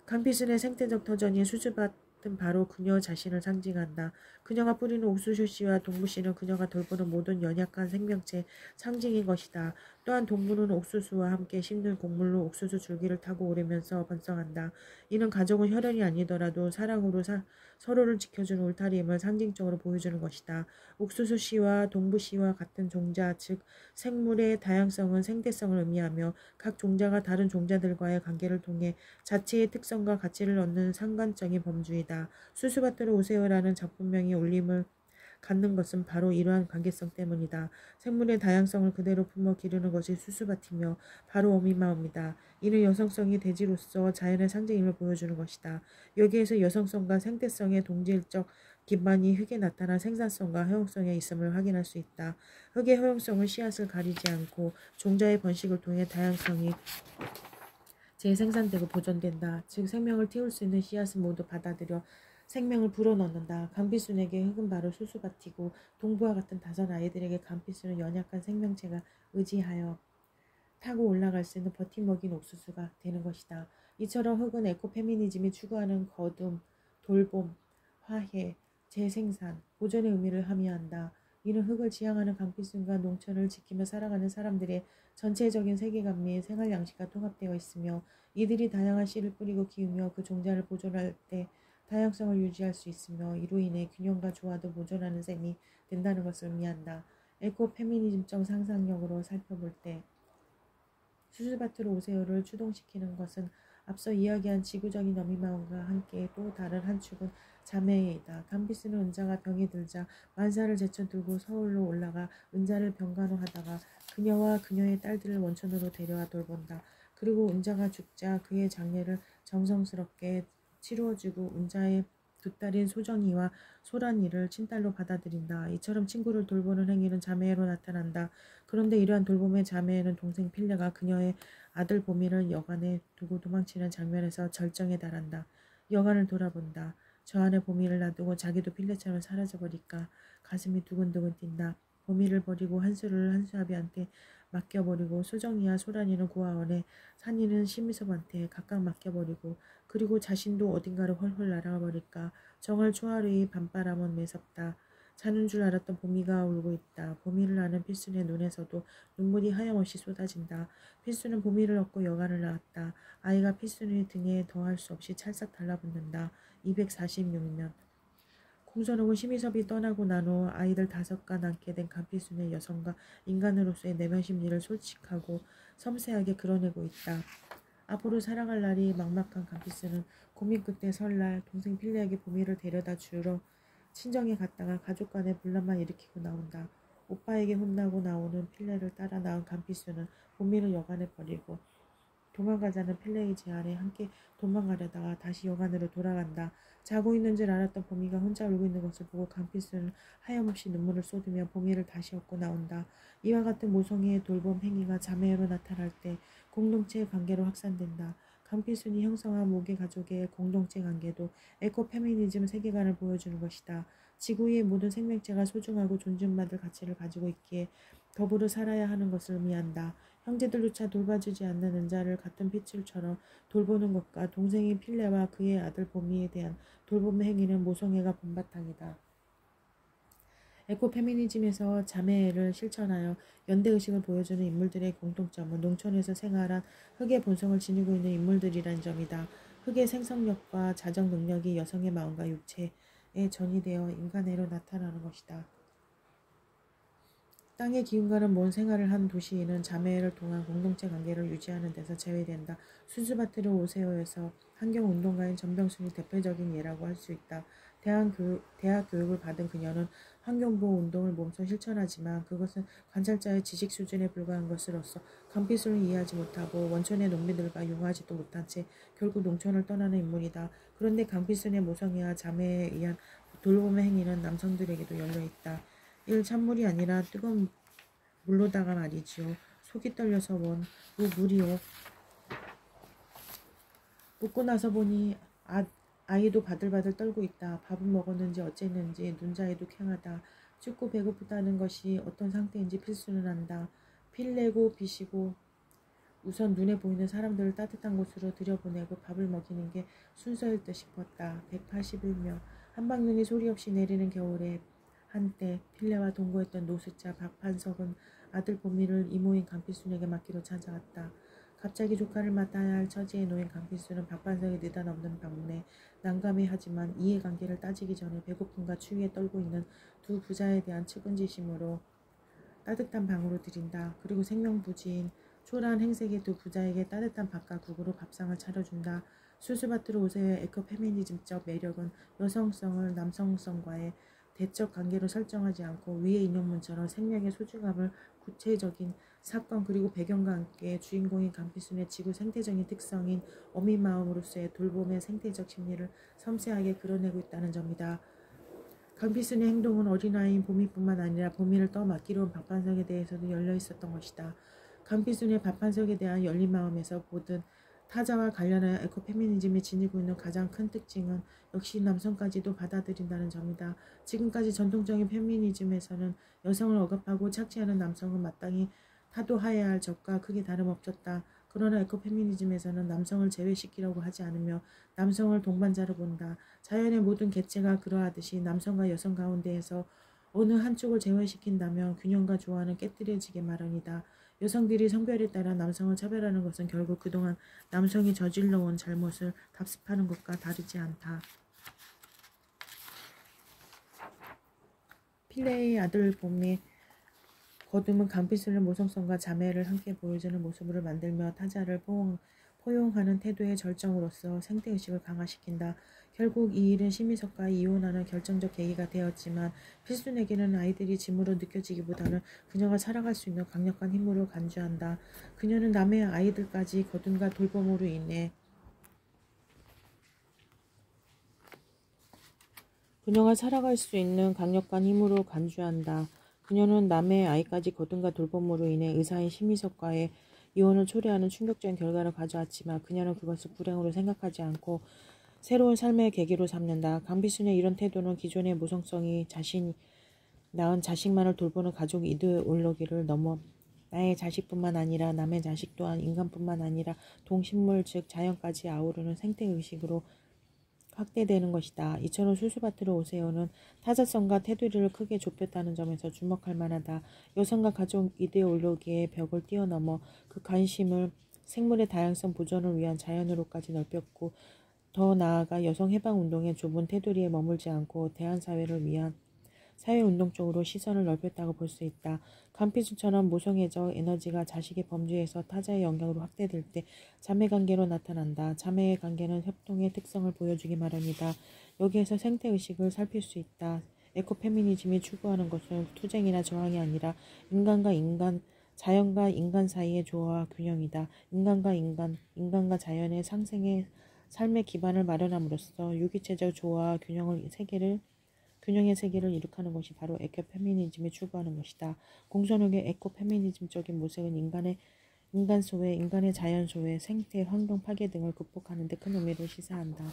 강필순의 생태적 터전인 수수밭은 바로 그녀 자신을 상징한다. 그녀가 뿌리는 옥수수씨와 동부씨는 그녀가 돌보는 모든 연약한 생명체의 상징인 것이다. 또한 동부는 옥수수와 함께 심는 곡물로 옥수수 줄기를 타고 오르면서 번성한다. 이는 가족은 혈연이 아니더라도 사랑으로 서로를 지켜주는 울타리임을 상징적으로 보여주는 것이다. 옥수수씨와 동부씨와 같은 종자, 즉 생물의 다양성은 생태성을 의미하며 각 종자가 다른 종자들과의 관계를 통해 자체의 특성과 가치를 얻는 상관적인 범주이다. 수수밭으로 오세요라는 작품명이 울림을 갖는 것은 바로 이러한 관계성 때문이다. 생물의 다양성을 그대로 품어 기르는 것이 수수밭이며 바로 어미마음이다. 이는 여성성이 대지로서 자연의 상징임을 보여주는 것이다. 여기에서 여성성과 생태성의 동질적 기반이 흙에 나타난 생산성과 허용성에 있음을 확인할 수 있다. 흙의 허용성은 씨앗을 가리지 않고 종자의 번식을 통해 다양성이 재생산되고 보존된다. 즉 생명을 틔울 수 있는 씨앗은 모두 받아들여 생명을 불어넣는다. 강필순에게 흙은 바로 수수밭이고 동부와 같은 5아이들에게 강필순은 연약한 생명체가 의지하여 타고 올라갈 수 있는 버팀목인 옥수수가 되는 것이다. 이처럼 흙은 에코페미니즘이 추구하는 거둠, 돌봄, 화해, 재생산, 보존의 의미를 함의한다. 이는 흙을 지향하는 강필순과 농촌을 지키며 살아가는 사람들의 전체적인 세계관 및 생활 양식과 통합되어 있으며 이들이 다양한 씨를 뿌리고 키우며 그 종자를 보존할 때 다양성을 유지할 수 있으며 이로 인해 균형과 조화도 보존하는 셈이 된다는 것을 의미한다. 에코페미니즘적 상상력으로 살펴볼 때 수수밭으로 오세요를 추동시키는 것은 앞서 이야기한 지구적인 어미마음과 함께 또 다른 한 축은 자매이다. 감비스는 은자가 병이 들자 만사를 제쳐두고 서울로 올라가 은자를 병간호하다가 그녀와 그녀의 딸들을 원천으로 데려와 돌본다. 그리고 은자가 죽자 그의 장례를 정성스럽게 치루어주고 은자의 두 딸인 소정이와 소란이를 친딸로 받아들인다. 이처럼 친구를 돌보는 행위는 자매로 나타난다. 그런데 이러한 돌봄의 자매에는 동생 필레가 그녀의 아들 보미를 여관에 두고 도망치는 장면에서 절정에 달한다. 여관을 돌아본다. 저 안에 보미를 놔두고 자기도 필레처럼 사라져버릴까. 가슴이 두근두근 뛴다. 보미를 버리고 한수를 한수아비한테 맡겨버리고 소정이와 소란이는 고아원에 산이는 심의섭한테 각각 맡겨버리고 그리고 자신도 어딘가로 헐헐 날아가 버릴까. 정월 초하루의 밤바람은 매섭다. 자는 줄 알았던 보미가 울고 있다. 보미를 아는 필순의 눈에서도 눈물이 하염없이 쏟아진다. 필순은 보미를 얻고 여관을 나왔다. 아이가 필순의 등에 더할 수 없이 찰싹 달라붙는다. 246년 공선옥은 심의섭이 떠나고 난 후 아이들 5가 낳게 된 간필순의 여성과 인간으로서의 내면 심리를 솔직하고 섬세하게 그려내고 있다. 앞으로 살아갈 날이 막막한 간필순은 고민 끝에 설날 동생 필레에게 보미를 데려다 주러 친정에 갔다가 가족 간에 분란만 일으키고 나온다. 오빠에게 혼나고 나오는 필레를 따라 나온 간필순은 보미를 여관에 버리고 도망가자는 필레의 제안에 함께 도망가려다가 다시 여관으로 돌아간다. 자고 있는 줄 알았던 보미가 혼자 울고 있는 것을 보고 간필순은 하염없이 눈물을 쏟으며 보미를 다시 얻고 나온다. 이와 같은 모성애의 돌봄 행위가 자매로 나타날 때 공동체 관계로 확산된다. 간필순이 형성한 모계 가족의 공동체 관계도 에코페미니즘 세계관을 보여주는 것이다. 지구 위의 모든 생명체가 소중하고 존중받을 가치를 가지고 있기에 더불어 살아야 하는 것을 의미한다. 형제들조차 돌봐주지 않는 은자를 같은 핏줄처럼 돌보는 것과 동생인 필레와 그의 아들 보미에 대한 돌봄의 행위는 모성애가 본바탕이다. 에코페미니즘에서 자매를 실천하여 연대의식을 보여주는 인물들의 공통점은 농촌에서 생활한 흑의 본성을 지니고 있는 인물들이란 점이다. 흑의 생성력과 자정 능력이 여성의 마음과 육체에 전이되어 인간애로 나타나는 것이다. 땅의 기운과는 먼 생활을 한 도시인은 자매를 통한 공동체 관계를 유지하는 데서 제외된다. 수수밭으로 오세요에서 환경운동가인 전병순이 대표적인 예라고 할 수 있다. 대학 교육을 받은 그녀는 환경보호 운동을 몸소 실천하지만 그것은 관찰자의 지식 수준에 불과한 것으로서 강필순을 이해하지 못하고 원촌의 농민들과 융화하지도 못한 채 결국 농촌을 떠나는 인물이다. 그런데 강필순의 모성애와 자매에 의한 돌봄의 행위는 남성들에게도 열려있다. 일 찬물이 아니라 뜨거운 물로다가 말이지요. 속이 떨려서 원 물이요. 묻고 나서 보니 아이도 바들바들 떨고 있다. 밥은 먹었는지 어쨌는지 눈자에도 캥하다. 춥고 배고프다는 것이 어떤 상태인지 필수는 안다. 필내고 비시고 우선 눈에 보이는 사람들을 따뜻한 곳으로 들여보내고 밥을 먹이는 게 순서일 듯 싶었다. 181명 한방눈이 소리 없이 내리는 겨울에 한때 필레와 동거했던 노숙자 박판석은 아들 보미를 이모인 강필순에게 맡기로 찾아왔다. 갑자기 조카를 맡아야 할 처지에 놓인 강필순은 박판석의 느닷없는 방문에 난감해하지만 이해관계를 따지기 전에 배고픔과 추위에 떨고 있는 두 부자에 대한 측은지심으로 따뜻한 방으로 들인다. 그리고 생명부지인 초라한 행색의 두 부자에게 따뜻한 밥과 국으로 밥상을 차려준다. 수수밭으로 오세요의 에코페미니즘적 매력은 여성성을 남성성과의 대적 관계로 설정하지 않고 위의 인용문처럼 생명의 소중함을 구체적인 사건 그리고 배경과 함께 주인공인 강필순의 지구 생태적인 특성인 어미마음으로서의 돌봄의 생태적 심리를 섬세하게 그려내고 있다는 점이다. 강필순의 행동은 어린아이인 보미뿐만 아니라 보미를 떠맡기로 온 박판석에 대해서도 열려 있었던 것이다. 강필순의 박판석에 대한 열린 마음에서 보듯 타자와 관련하여 에코페미니즘이 지니고 있는 가장 큰 특징은 역시 남성까지도 받아들인다는 점이다. 지금까지 전통적인 페미니즘에서는 여성을 억압하고 착취하는 남성은 마땅히 타도하여야 할 적과 크게 다름없었다. 그러나 에코페미니즘에서는 남성을 제외시키려고 하지 않으며 남성을 동반자로 본다. 자연의 모든 개체가 그러하듯이 남성과 여성 가운데에서 어느 한쪽을 제외시킨다면 균형과 조화는 깨뜨려지게 마련이다. 여성들이 성별에 따라 남성을 차별하는 것은 결국 그동안 남성이 저질러온 잘못을 답습하는 것과 다르지 않다. 필레의 아들 봄의 거둠은 강빛을 모성성과 자매를 함께 보여주는 모습으로 만들며 타자를 포용하는 태도의 절정으로서 생태의식을 강화시킨다. 결국 이 일은 심희석과 이혼하는 결정적 계기가 되었지만 필순에게는 아이들이 짐으로 느껴지기보다는 그녀가 살아갈 수 있는 강력한 힘으로 간주한다. 그녀는 남의 아이들까지 거둠과 돌봄으로 인해 그녀가 살아갈 수 있는 강력한 힘으로 간주한다. 그녀는 남의 아이까지 거둔과 돌봄으로 인해 의사인 심희석과의 이혼을 초래하는 충격적인 결과를 가져왔지만 그녀는 그것을 불행으로 생각하지 않고 새로운 삶의 계기로 삼는다. 강비순의 이런 태도는 기존의 모성성이 자신 낳은 자식만을 돌보는 가족 이데올로기를 넘어 나의 자식뿐만 아니라 남의 자식 또한 인간뿐만 아니라 동식물 즉 자연까지 아우르는 생태의식으로 확대되는 것이다. 이처럼 수수밭으로 오세요는 타자성과 테두리를 크게 좁혔다는 점에서 주목할 만하다. 여성과 가족 이데올로기의 벽을 뛰어넘어 그 관심을 생물의 다양성 보존을 위한 자연으로까지 넓혔고 더 나아가 여성 해방운동의 좁은 테두리에 머물지 않고 대한사회를 위한 사회운동 쪽으로 시선을 넓혔다고 볼 수 있다. 간피수처럼 모성애적 에너지가 자식의 범주에서 타자의 영역으로 확대될 때 자매관계로 나타난다. 자매의 관계는 협동의 특성을 보여주기 마련이다. 여기에서 생태의식을 살필 수 있다. 에코페미니즘이 추구하는 것은 투쟁이나 저항이 아니라 인간과 인간, 자연과 인간 사이의 조화와 균형이다. 인간과 인간, 인간과 자연의 상생의 삶의 기반을 마련함으로써 유기체적 조화와 균형의 세계를 이룩하는 것이 바로 에코페미니즘이 추구하는 것이다. 공존욱의 에코페미니즘적인 모색은 인간 소외, 인간의 자연 소외, 생태, 환경 파괴 등을 극복하는 데 큰 의미를 시사한다.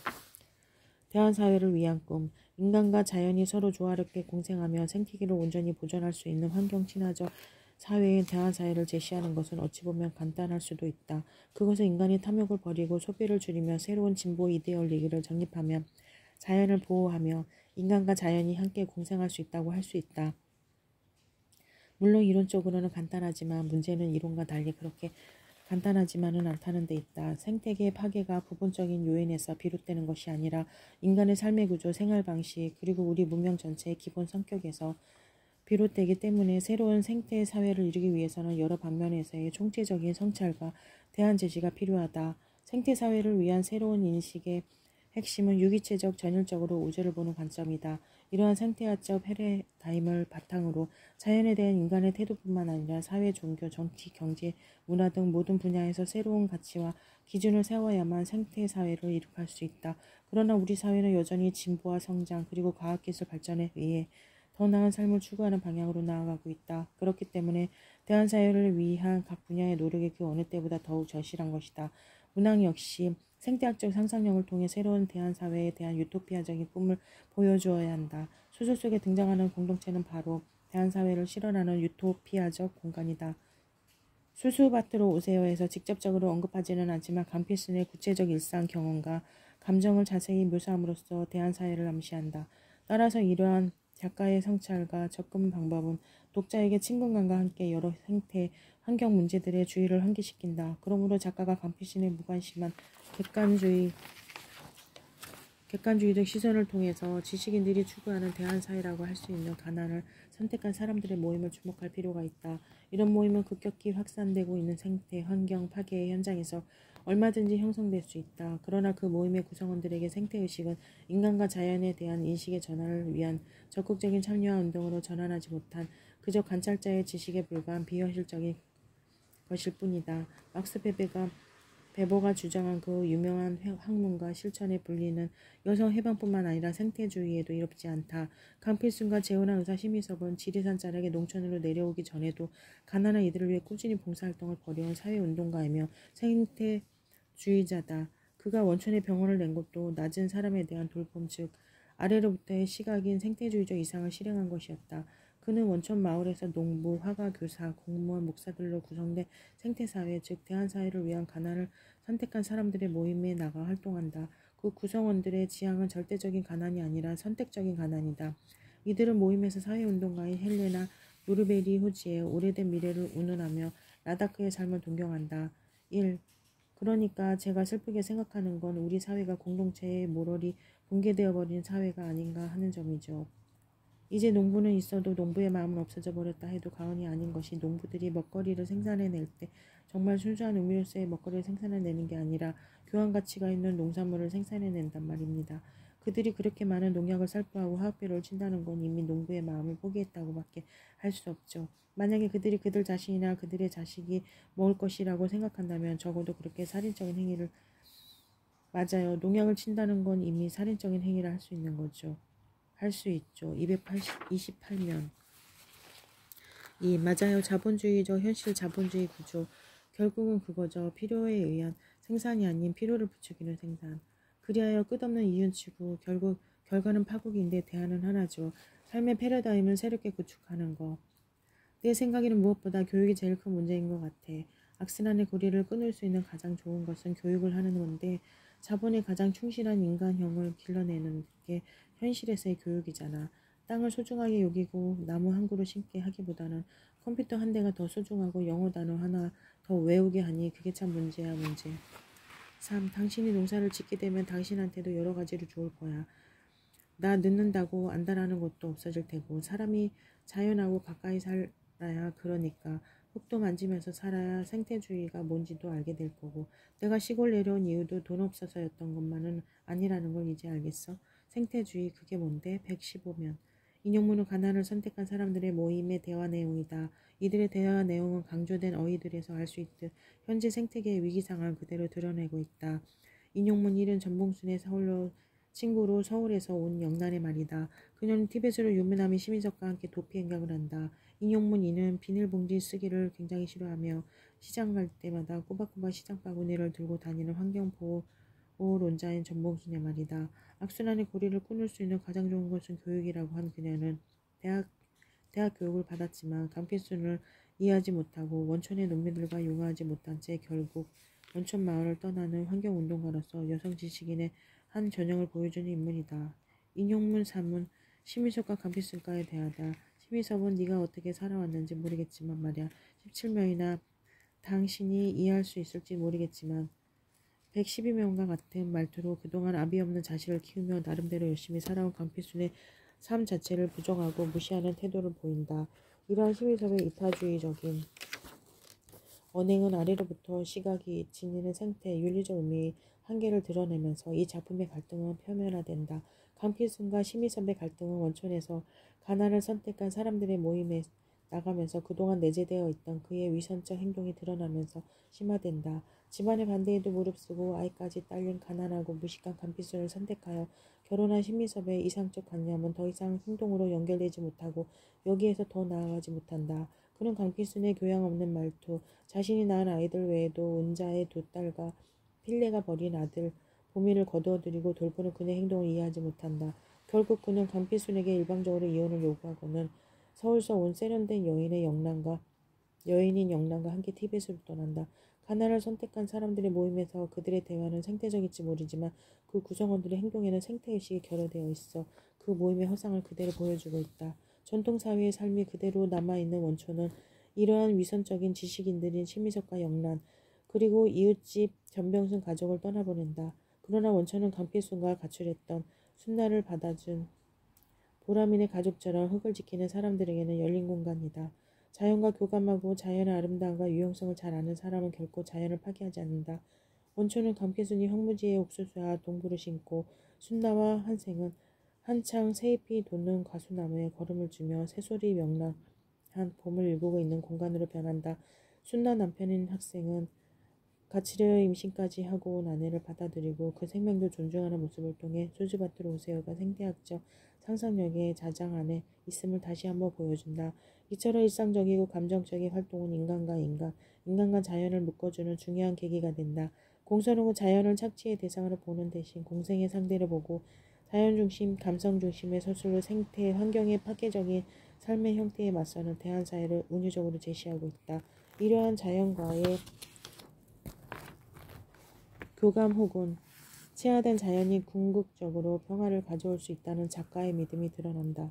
대한사회를 위한 꿈, 인간과 자연이 서로 조화롭게 공생하며 생태계를 온전히 보존할 수 있는 환경 친화적 사회인 대한사회를 제시하는 것은 어찌 보면 간단할 수도 있다. 그것은 인간이 탐욕을 버리고 소비를 줄이며 새로운 진보 이데올로기를 정립하며 자연을 보호하며 인간과 자연이 함께 공생할 수 있다고 할 수 있다. 물론 이론적으로는 간단하지만 문제는 이론과 달리 그렇게 간단하지만은 않다는 데 있다. 생태계 파괴가 부분적인 요인에서 비롯되는 것이 아니라 인간의 삶의 구조, 생활 방식, 그리고 우리 문명 전체의 기본 성격에서 비롯되기 때문에 새로운 생태 사회를 이루기 위해서는 여러 방면에서의 총체적인 성찰과 대안 제시가 필요하다. 생태 사회를 위한 새로운 인식의 핵심은 유기체적 전율적으로 우주를 보는 관점이다. 이러한 생태학적 패러다임을 바탕으로 자연에 대한 인간의 태도뿐만 아니라 사회, 종교, 정치, 경제, 문화 등 모든 분야에서 새로운 가치와 기준을 세워야만 생태 사회를 이룩할 수 있다. 그러나 우리 사회는 여전히 진보와 성장 그리고 과학기술 발전에 의해 더 나은 삶을 추구하는 방향으로 나아가고 있다. 그렇기 때문에 대한사회를 위한 각 분야의 노력이 그 어느 때보다 더욱 절실한 것이다. 문학 역시 생태학적 상상력을 통해 새로운 대한사회에 대한 유토피아적인 꿈을 보여주어야 한다. 소설 속에 등장하는 공동체는 바로 대한사회를 실현하는 유토피아적 공간이다. 수수밭으로 오세요에서 직접적으로 언급하지는 않지만 강필순의 구체적 일상 경험과 감정을 자세히 묘사함으로써 대한사회를 암시한다. 따라서 이러한 작가의 성찰과 접근 방법은 독자에게 친근감과 함께 여러 생태, 환경 문제들의 주의를 환기시킨다. 그러므로 작가가 강필순의 무관심한 객관주의적 시선을 통해서 지식인들이 추구하는 대한사회라고 할 수 있는 가난을 선택한 사람들의 모임을 주목할 필요가 있다. 이런 모임은 급격히 확산되고 있는 생태, 환경 파괴의 현장에서 얼마든지 형성될 수 있다. 그러나 그 모임의 구성원들에게 생태의식은 인간과 자연에 대한 인식의 전환을 위한 적극적인 참여와 운동으로 전환하지 못한 그저 관찰자의 지식에 불과한 비현실적인 것일 뿐이다. 막스 베버가 주장한 그 유명한 학문과 실천의 분리는 여성 해방뿐만 아니라 생태주의에도 이롭지 않다. 강필순과 재혼한 의사 심희섭은 지리산 자락에 농촌으로 내려오기 전에도 가난한 이들을 위해 꾸준히 봉사활동을 벌여온 사회운동가이며 생태주의자다. 그가 원촌에 병원을 낸 것도 낮은 사람에 대한 돌봄 즉 아래로부터의 시각인 생태주의적 이상을 실행한 것이었다. 그는 원촌 마을에서 농부, 화가, 교사, 공무원, 목사들로 구성된 생태사회 즉 대한사회를 위한 가난을 선택한 사람들의 모임에 나가 활동한다. 그 구성원들의 지향은 절대적인 가난이 아니라 선택적인 가난이다. 이들은 모임에서 사회운동가인 헬레나 노르베리 호지의 오래된 미래를 운운하며 라다크의 삶을 동경한다. 1. 그러니까 제가 슬프게 생각하는 건 우리 사회가 공동체의 모럴이 붕괴되어 버린 사회가 아닌가 하는 점이죠. 이제 농부는 있어도 농부의 마음은 없어져 버렸다 해도 과언이 아닌 것이 농부들이 먹거리를 생산해낼 때 정말 순수한 의미로서의 먹거리를 생산해내는 게 아니라 교환 가치가 있는 농산물을 생산해낸단 말입니다. 그들이 그렇게 많은 농약을 살포하고 화학비료를 친다는 건 이미 농부의 마음을 포기했다고밖에 할 수 없죠. 만약에 그들이 그들 자신이나 그들의 자식이 먹을 것이라고 생각한다면 적어도 그렇게 살인적인 행위를 맞아요. 농약을 친다는 건 이미 살인적인 행위를 할 수 있는 거죠. 할 수 있죠. 228면 맞아요. 자본주의적 현실 자본주의 구조. 결국은 그거죠. 필요에 의한 생산이 아닌 필요를 부추기는 생산. 그리하여 끝없는 이윤치고 결국 결과는 파국인데 대안은 하나죠. 삶의 패러다임을 새롭게 구축하는 거. 내 생각에는 무엇보다 교육이 제일 큰 문제인 것 같아. 악순환의 고리를 끊을 수 있는 가장 좋은 것은 교육을 하는 건데 자본에 가장 충실한 인간형을 길러내는 게 현실에서의 교육이잖아. 땅을 소중하게 여기고 나무 한 그루 심게 하기보다는 컴퓨터 한 대가 더 소중하고 영어 단어 하나 더 외우게 하니 그게 참 문제야 문제. 3. 당신이 농사를 짓게 되면 당신한테도 여러 가지로 좋을 거야. 나 늦는다고 안다라는 것도 없어질 테고 사람이 자연하고 가까이 살아야 그러니까 흙도 만지면서 살아야 생태주의가 뭔지도 알게 될 거고 내가 시골 내려온 이유도 돈 없어서였던 것만은 아니라는 걸 이제 알겠어. 생태주의 그게 뭔데? 115면 인용문은 가난을 선택한 사람들의 모임의 대화 내용이다. 이들의 대화 내용은 강조된 어휘들에서 알 수 있듯 현재 생태계의 위기상황을 그대로 드러내고 있다. 인용문 1은 전봉순의 서울로 친구로 서울에서 온 영란의 말이다. 그녀는 티벳으로 유명남이 시민석과 함께 도피 행각을 한다. 인용문 2는 비닐봉지 쓰기를 굉장히 싫어하며 시장 갈 때마다 꼬박꼬박 시장 바구니를 들고 다니는 환경보호론자인 전봉순의 말이다. 악순환의 고리를 끊을 수 있는 가장 좋은 것은 교육이라고 한 그녀는 대학 교육을 받았지만 강필순을 이해하지 못하고 원촌의 농민들과 용화하지 못한 채 결국 원촌 마을을 떠나는 환경운동가로서 여성 지식인의 한 전형을 보여주는 인물이다. 인용문 3은 심희섭과 강필순과의 대화다. 심희섭은 네가 어떻게 살아왔는지 모르겠지만 말이야. 17명이나 당신이 이해할 수 있을지 모르겠지만 112명과 같은 말투로 그동안 아비 없는 자식을 키우며 나름대로 열심히 살아온 강필순의 삶 자체를 부정하고 무시하는 태도를 보인다. 이러한 심희섭의 이타주의적인 언행은 아래로부터 시각이 지니는 생태, 윤리적 의미의 한계를 드러내면서 이 작품의 갈등은 표면화된다. 강필순과 심희섭의 갈등은 원촌에서 가난을 선택한 사람들의 모임에 나가면서 그동안 내재되어 있던 그의 위선적 행동이 드러나면서 심화된다. 집안의 반대에도 무릅쓰고 아이까지 딸린 가난하고 무식한 강필순을 선택하여 결혼한 심희섭의 이상적 관념은 더 이상 행동으로 연결되지 못하고 여기에서 더 나아가지 못한다. 그는 강필순의 교양 없는 말투, 자신이 낳은 아이들 외에도 은자의 두 딸과 필레가 버린 아들 보미를 거두어들이고 돌보는 그의 행동을 이해하지 못한다. 결국 그는 강필순에게 일방적으로 이혼을 요구하고는 서울서 온 세련된 여인인 영란과 함께 티벳으로 떠난다. 가나를 선택한 사람들의 모임에서 그들의 대화는 생태적일지 모르지만 그 구성원들의 행동에는 생태의식이 결여되어 있어 그 모임의 허상을 그대로 보여주고 있다. 전통사회의 삶이 그대로 남아있는 원초는 이러한 위선적인 지식인들인 심희석과 영란 그리고 이웃집 전병순 가족을 떠나보낸다. 그러나 원초는 강필순과 가출했던 순나를 받아준 보라민의 가족처럼 흙을 지키는 사람들에게는 열린 공간이다. 자연과 교감하고 자연의 아름다움과 유용성을 잘 아는 사람은 결코 자연을 파괴하지 않는다. 원초는 강필순이 황무지에 옥수수와 동부를 심고 순나와 한생은 한창 새잎이 돋는 과수나무에 걸음을 주며 새소리 명랑한 봄을 일구고 있는 공간으로 변한다. 순나 남편인 학생은 가치려 임신까지 하고 온 아내를 받아들이고 그 생명도 존중하는 모습을 통해 수지밭으로 오세요가 생태학적 상상력의 자장 안에 있음을 다시 한번 보여준다. 이처럼 일상적이고 감정적인 활동은 인간과 자연을 묶어주는 중요한 계기가 된다. 공서는 자연을 착취의 대상으로 보는 대신 공생의 상대를 보고 자연 중심, 감성 중심의 서술로 생태, 환경의 파괴적인 삶의 형태에 맞서는 대한사회를 운유적으로 제시하고 있다. 이러한 자연과의 교감 혹은 체화된 자연이 궁극적으로 평화를 가져올 수 있다는 작가의 믿음이 드러난다.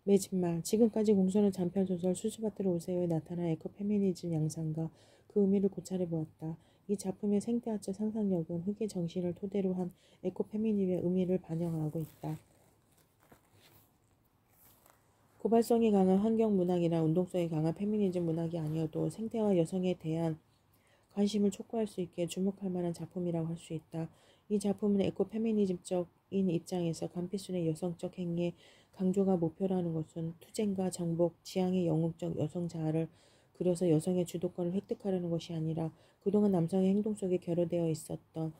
매진말 지금까지 공소는 단편소설 수수밭으로 오세요에 나타난 에코페미니즘 양상과 그 의미를 고찰해 보았다. 이 작품의 생태학적 상상력은 흑의 정신을 토대로 한 에코페미니즘의 의미를 반영하고 있다. 고발성이 강한 환경문학이나 운동성이 강한 페미니즘 문학이 아니어도 생태와 여성에 대한 관심을 촉구할 수 있게 주목할 만한 작품이라고 할 수 있다. 이 작품은 에코페미니즘적인 입장에서 간피순의 여성적 행위의 강조가 목표로 하는 것은 투쟁과 정복, 지향의 영웅적 여성 자아를 그려서 여성의 주도권을 획득하려는 것이 아니라 그동안 남성의 행동 속에 결여되어 있었던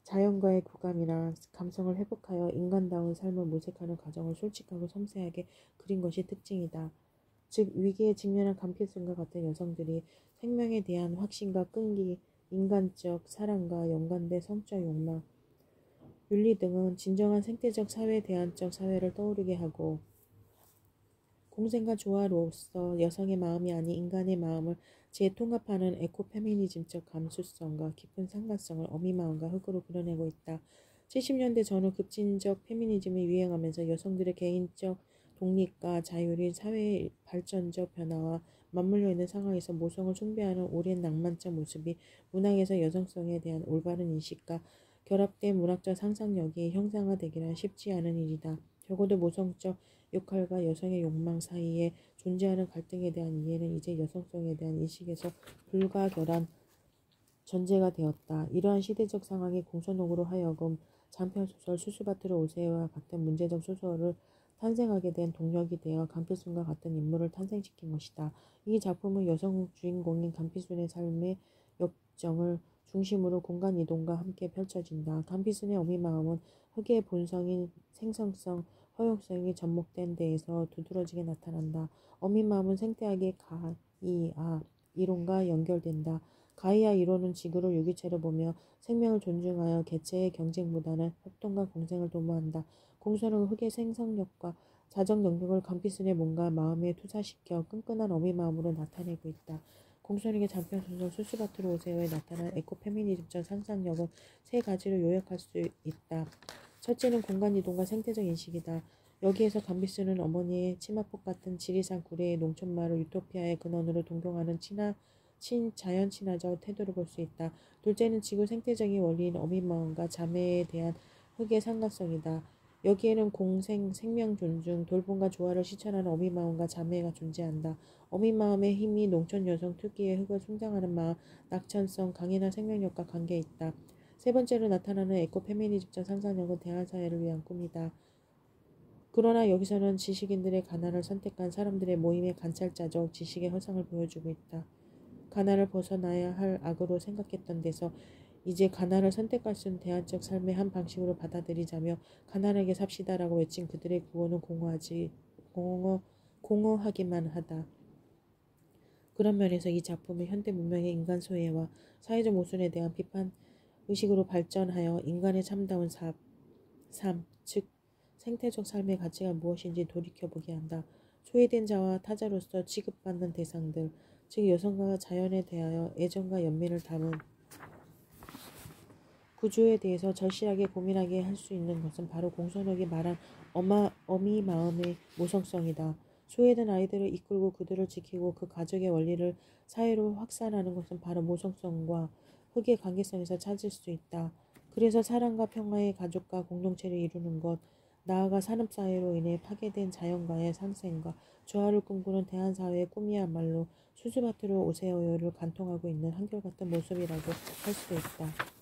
자연과의 교감이나 감성을 회복하여 인간다운 삶을 모색하는 과정을 솔직하고 섬세하게 그린 것이 특징이다. 즉 위기에 직면한 간피슨과 같은 여성들이 생명에 대한 확신과 끈기, 인간적 사랑과 연관된 성적 욕망, 윤리 등은 진정한 생태적 사회 대안적 사회를 떠오르게 하고 공생과 조화로서 여성의 마음이 아닌 인간의 마음을 재통합하는 에코페미니즘적 감수성과 깊은 상관성을 어미마음과 흙으로 그려내고 있다. 70년대 전후 급진적 페미니즘이 유행하면서 여성들의 개인적 독립과 자율이 사회의 발전적 변화와 맞물려 있는 상황에서 모성을 숭배하는 오랜 낭만적 모습이 문학에서 여성성에 대한 올바른 인식과 결합된 문학적 상상력이 형상화되기란 쉽지 않은 일이다. 적어도 모성적 역할과 여성의 욕망 사이에 존재하는 갈등에 대한 이해는 이제 여성성에 대한 인식에서 불가결한 전제가 되었다. 이러한 시대적 상황이 공선옥으로 하여금 장편소설 수수밭으로 오세요와 같은 문제적 소설을 탄생하게 된 동력이 되어 간필순과 같은 인물을 탄생시킨 것이다. 이 작품은 여성 주인공인 간필순의 삶의 역정을 중심으로 공간 이동과 함께 펼쳐진다. 간필순의 어미마음은 흙의 본성인 생성성, 허용성이 접목된 데에서 두드러지게 나타난다. 어미마음은 생태학의 가이아 이론과 연결된다. 가이아 이론은 지구를 유기체로 보며 생명을 존중하여 개체의 경쟁보다는 협동과 공생을 도모한다. 공선은 흙의 생성력과 자정 영역을 간피슨의 몸과 마음에 투사시켜 끈끈한 어미마음으로 나타내고 있다. 공선에게 장편소설 수수밭으로 오세요에 나타난 에코페미니즘적 상상력은 세 가지로 요약할 수 있다. 첫째는 공간이동과 생태적 인식이다. 여기에서 간피스는 어머니의 치마폭 같은 지리산 구례의 농촌마을 유토피아의 근원으로 동경하는 자연 친화적 태도를 볼 수 있다. 둘째는 지구 생태적인 원리인 어미마음과 자매에 대한 흙의 상관성이다. 여기에는 공생, 생명 존중, 돌봄과 조화를 실천하는 어미마음과 자매가 존재한다. 어미마음의 힘이 농촌 여성 특유의 흙을 숭상하는 마음, 낙천성, 강인한 생명력과 관계에 있다. 세 번째로 나타나는 에코페미니즘적 상상력은 대한사회를 위한 꿈이다. 그러나 여기서는 지식인들의 가난을 선택한 사람들의 모임의 관찰자적 지식의 허상을 보여주고 있다. 가난을 벗어나야 할 악으로 생각했던 데서 이제 가난을 선택할 수 있는 대안적 삶의 한 방식으로 받아들이자며 가난하게 삽시다라고 외친 그들의 구호는 공허하기만 하다. 그런 면에서 이 작품은 현대 문명의 인간 소외와 사회적 모순에 대한 비판 의식으로 발전하여 인간의 참다운 삶, 즉 생태적 삶의 가치가 무엇인지 돌이켜보게 한다. 소외된 자와 타자로서 취급받는 대상들, 즉 여성과 자연에 대하여 애정과 연민을 담은 구조에 대해서 절실하게 고민하게 할 수 있는 것은 바로 공선옥이 말한 어미 마음의 모성성이다. 소외된 아이들을 이끌고 그들을 지키고 그 가족의 원리를 사회로 확산하는 것은 바로 모성성과 흙의 관계성에서 찾을 수 있다. 그래서 사랑과 평화의 가족과 공동체를 이루는 것, 나아가 산업사회로 인해 파괴된 자연과의 상생과 조화를 꿈꾸는 대한사회의 꿈이야말로 수수밭으로 오세요를 관통하고 있는 한결같은 모습이라고 할 수 있다.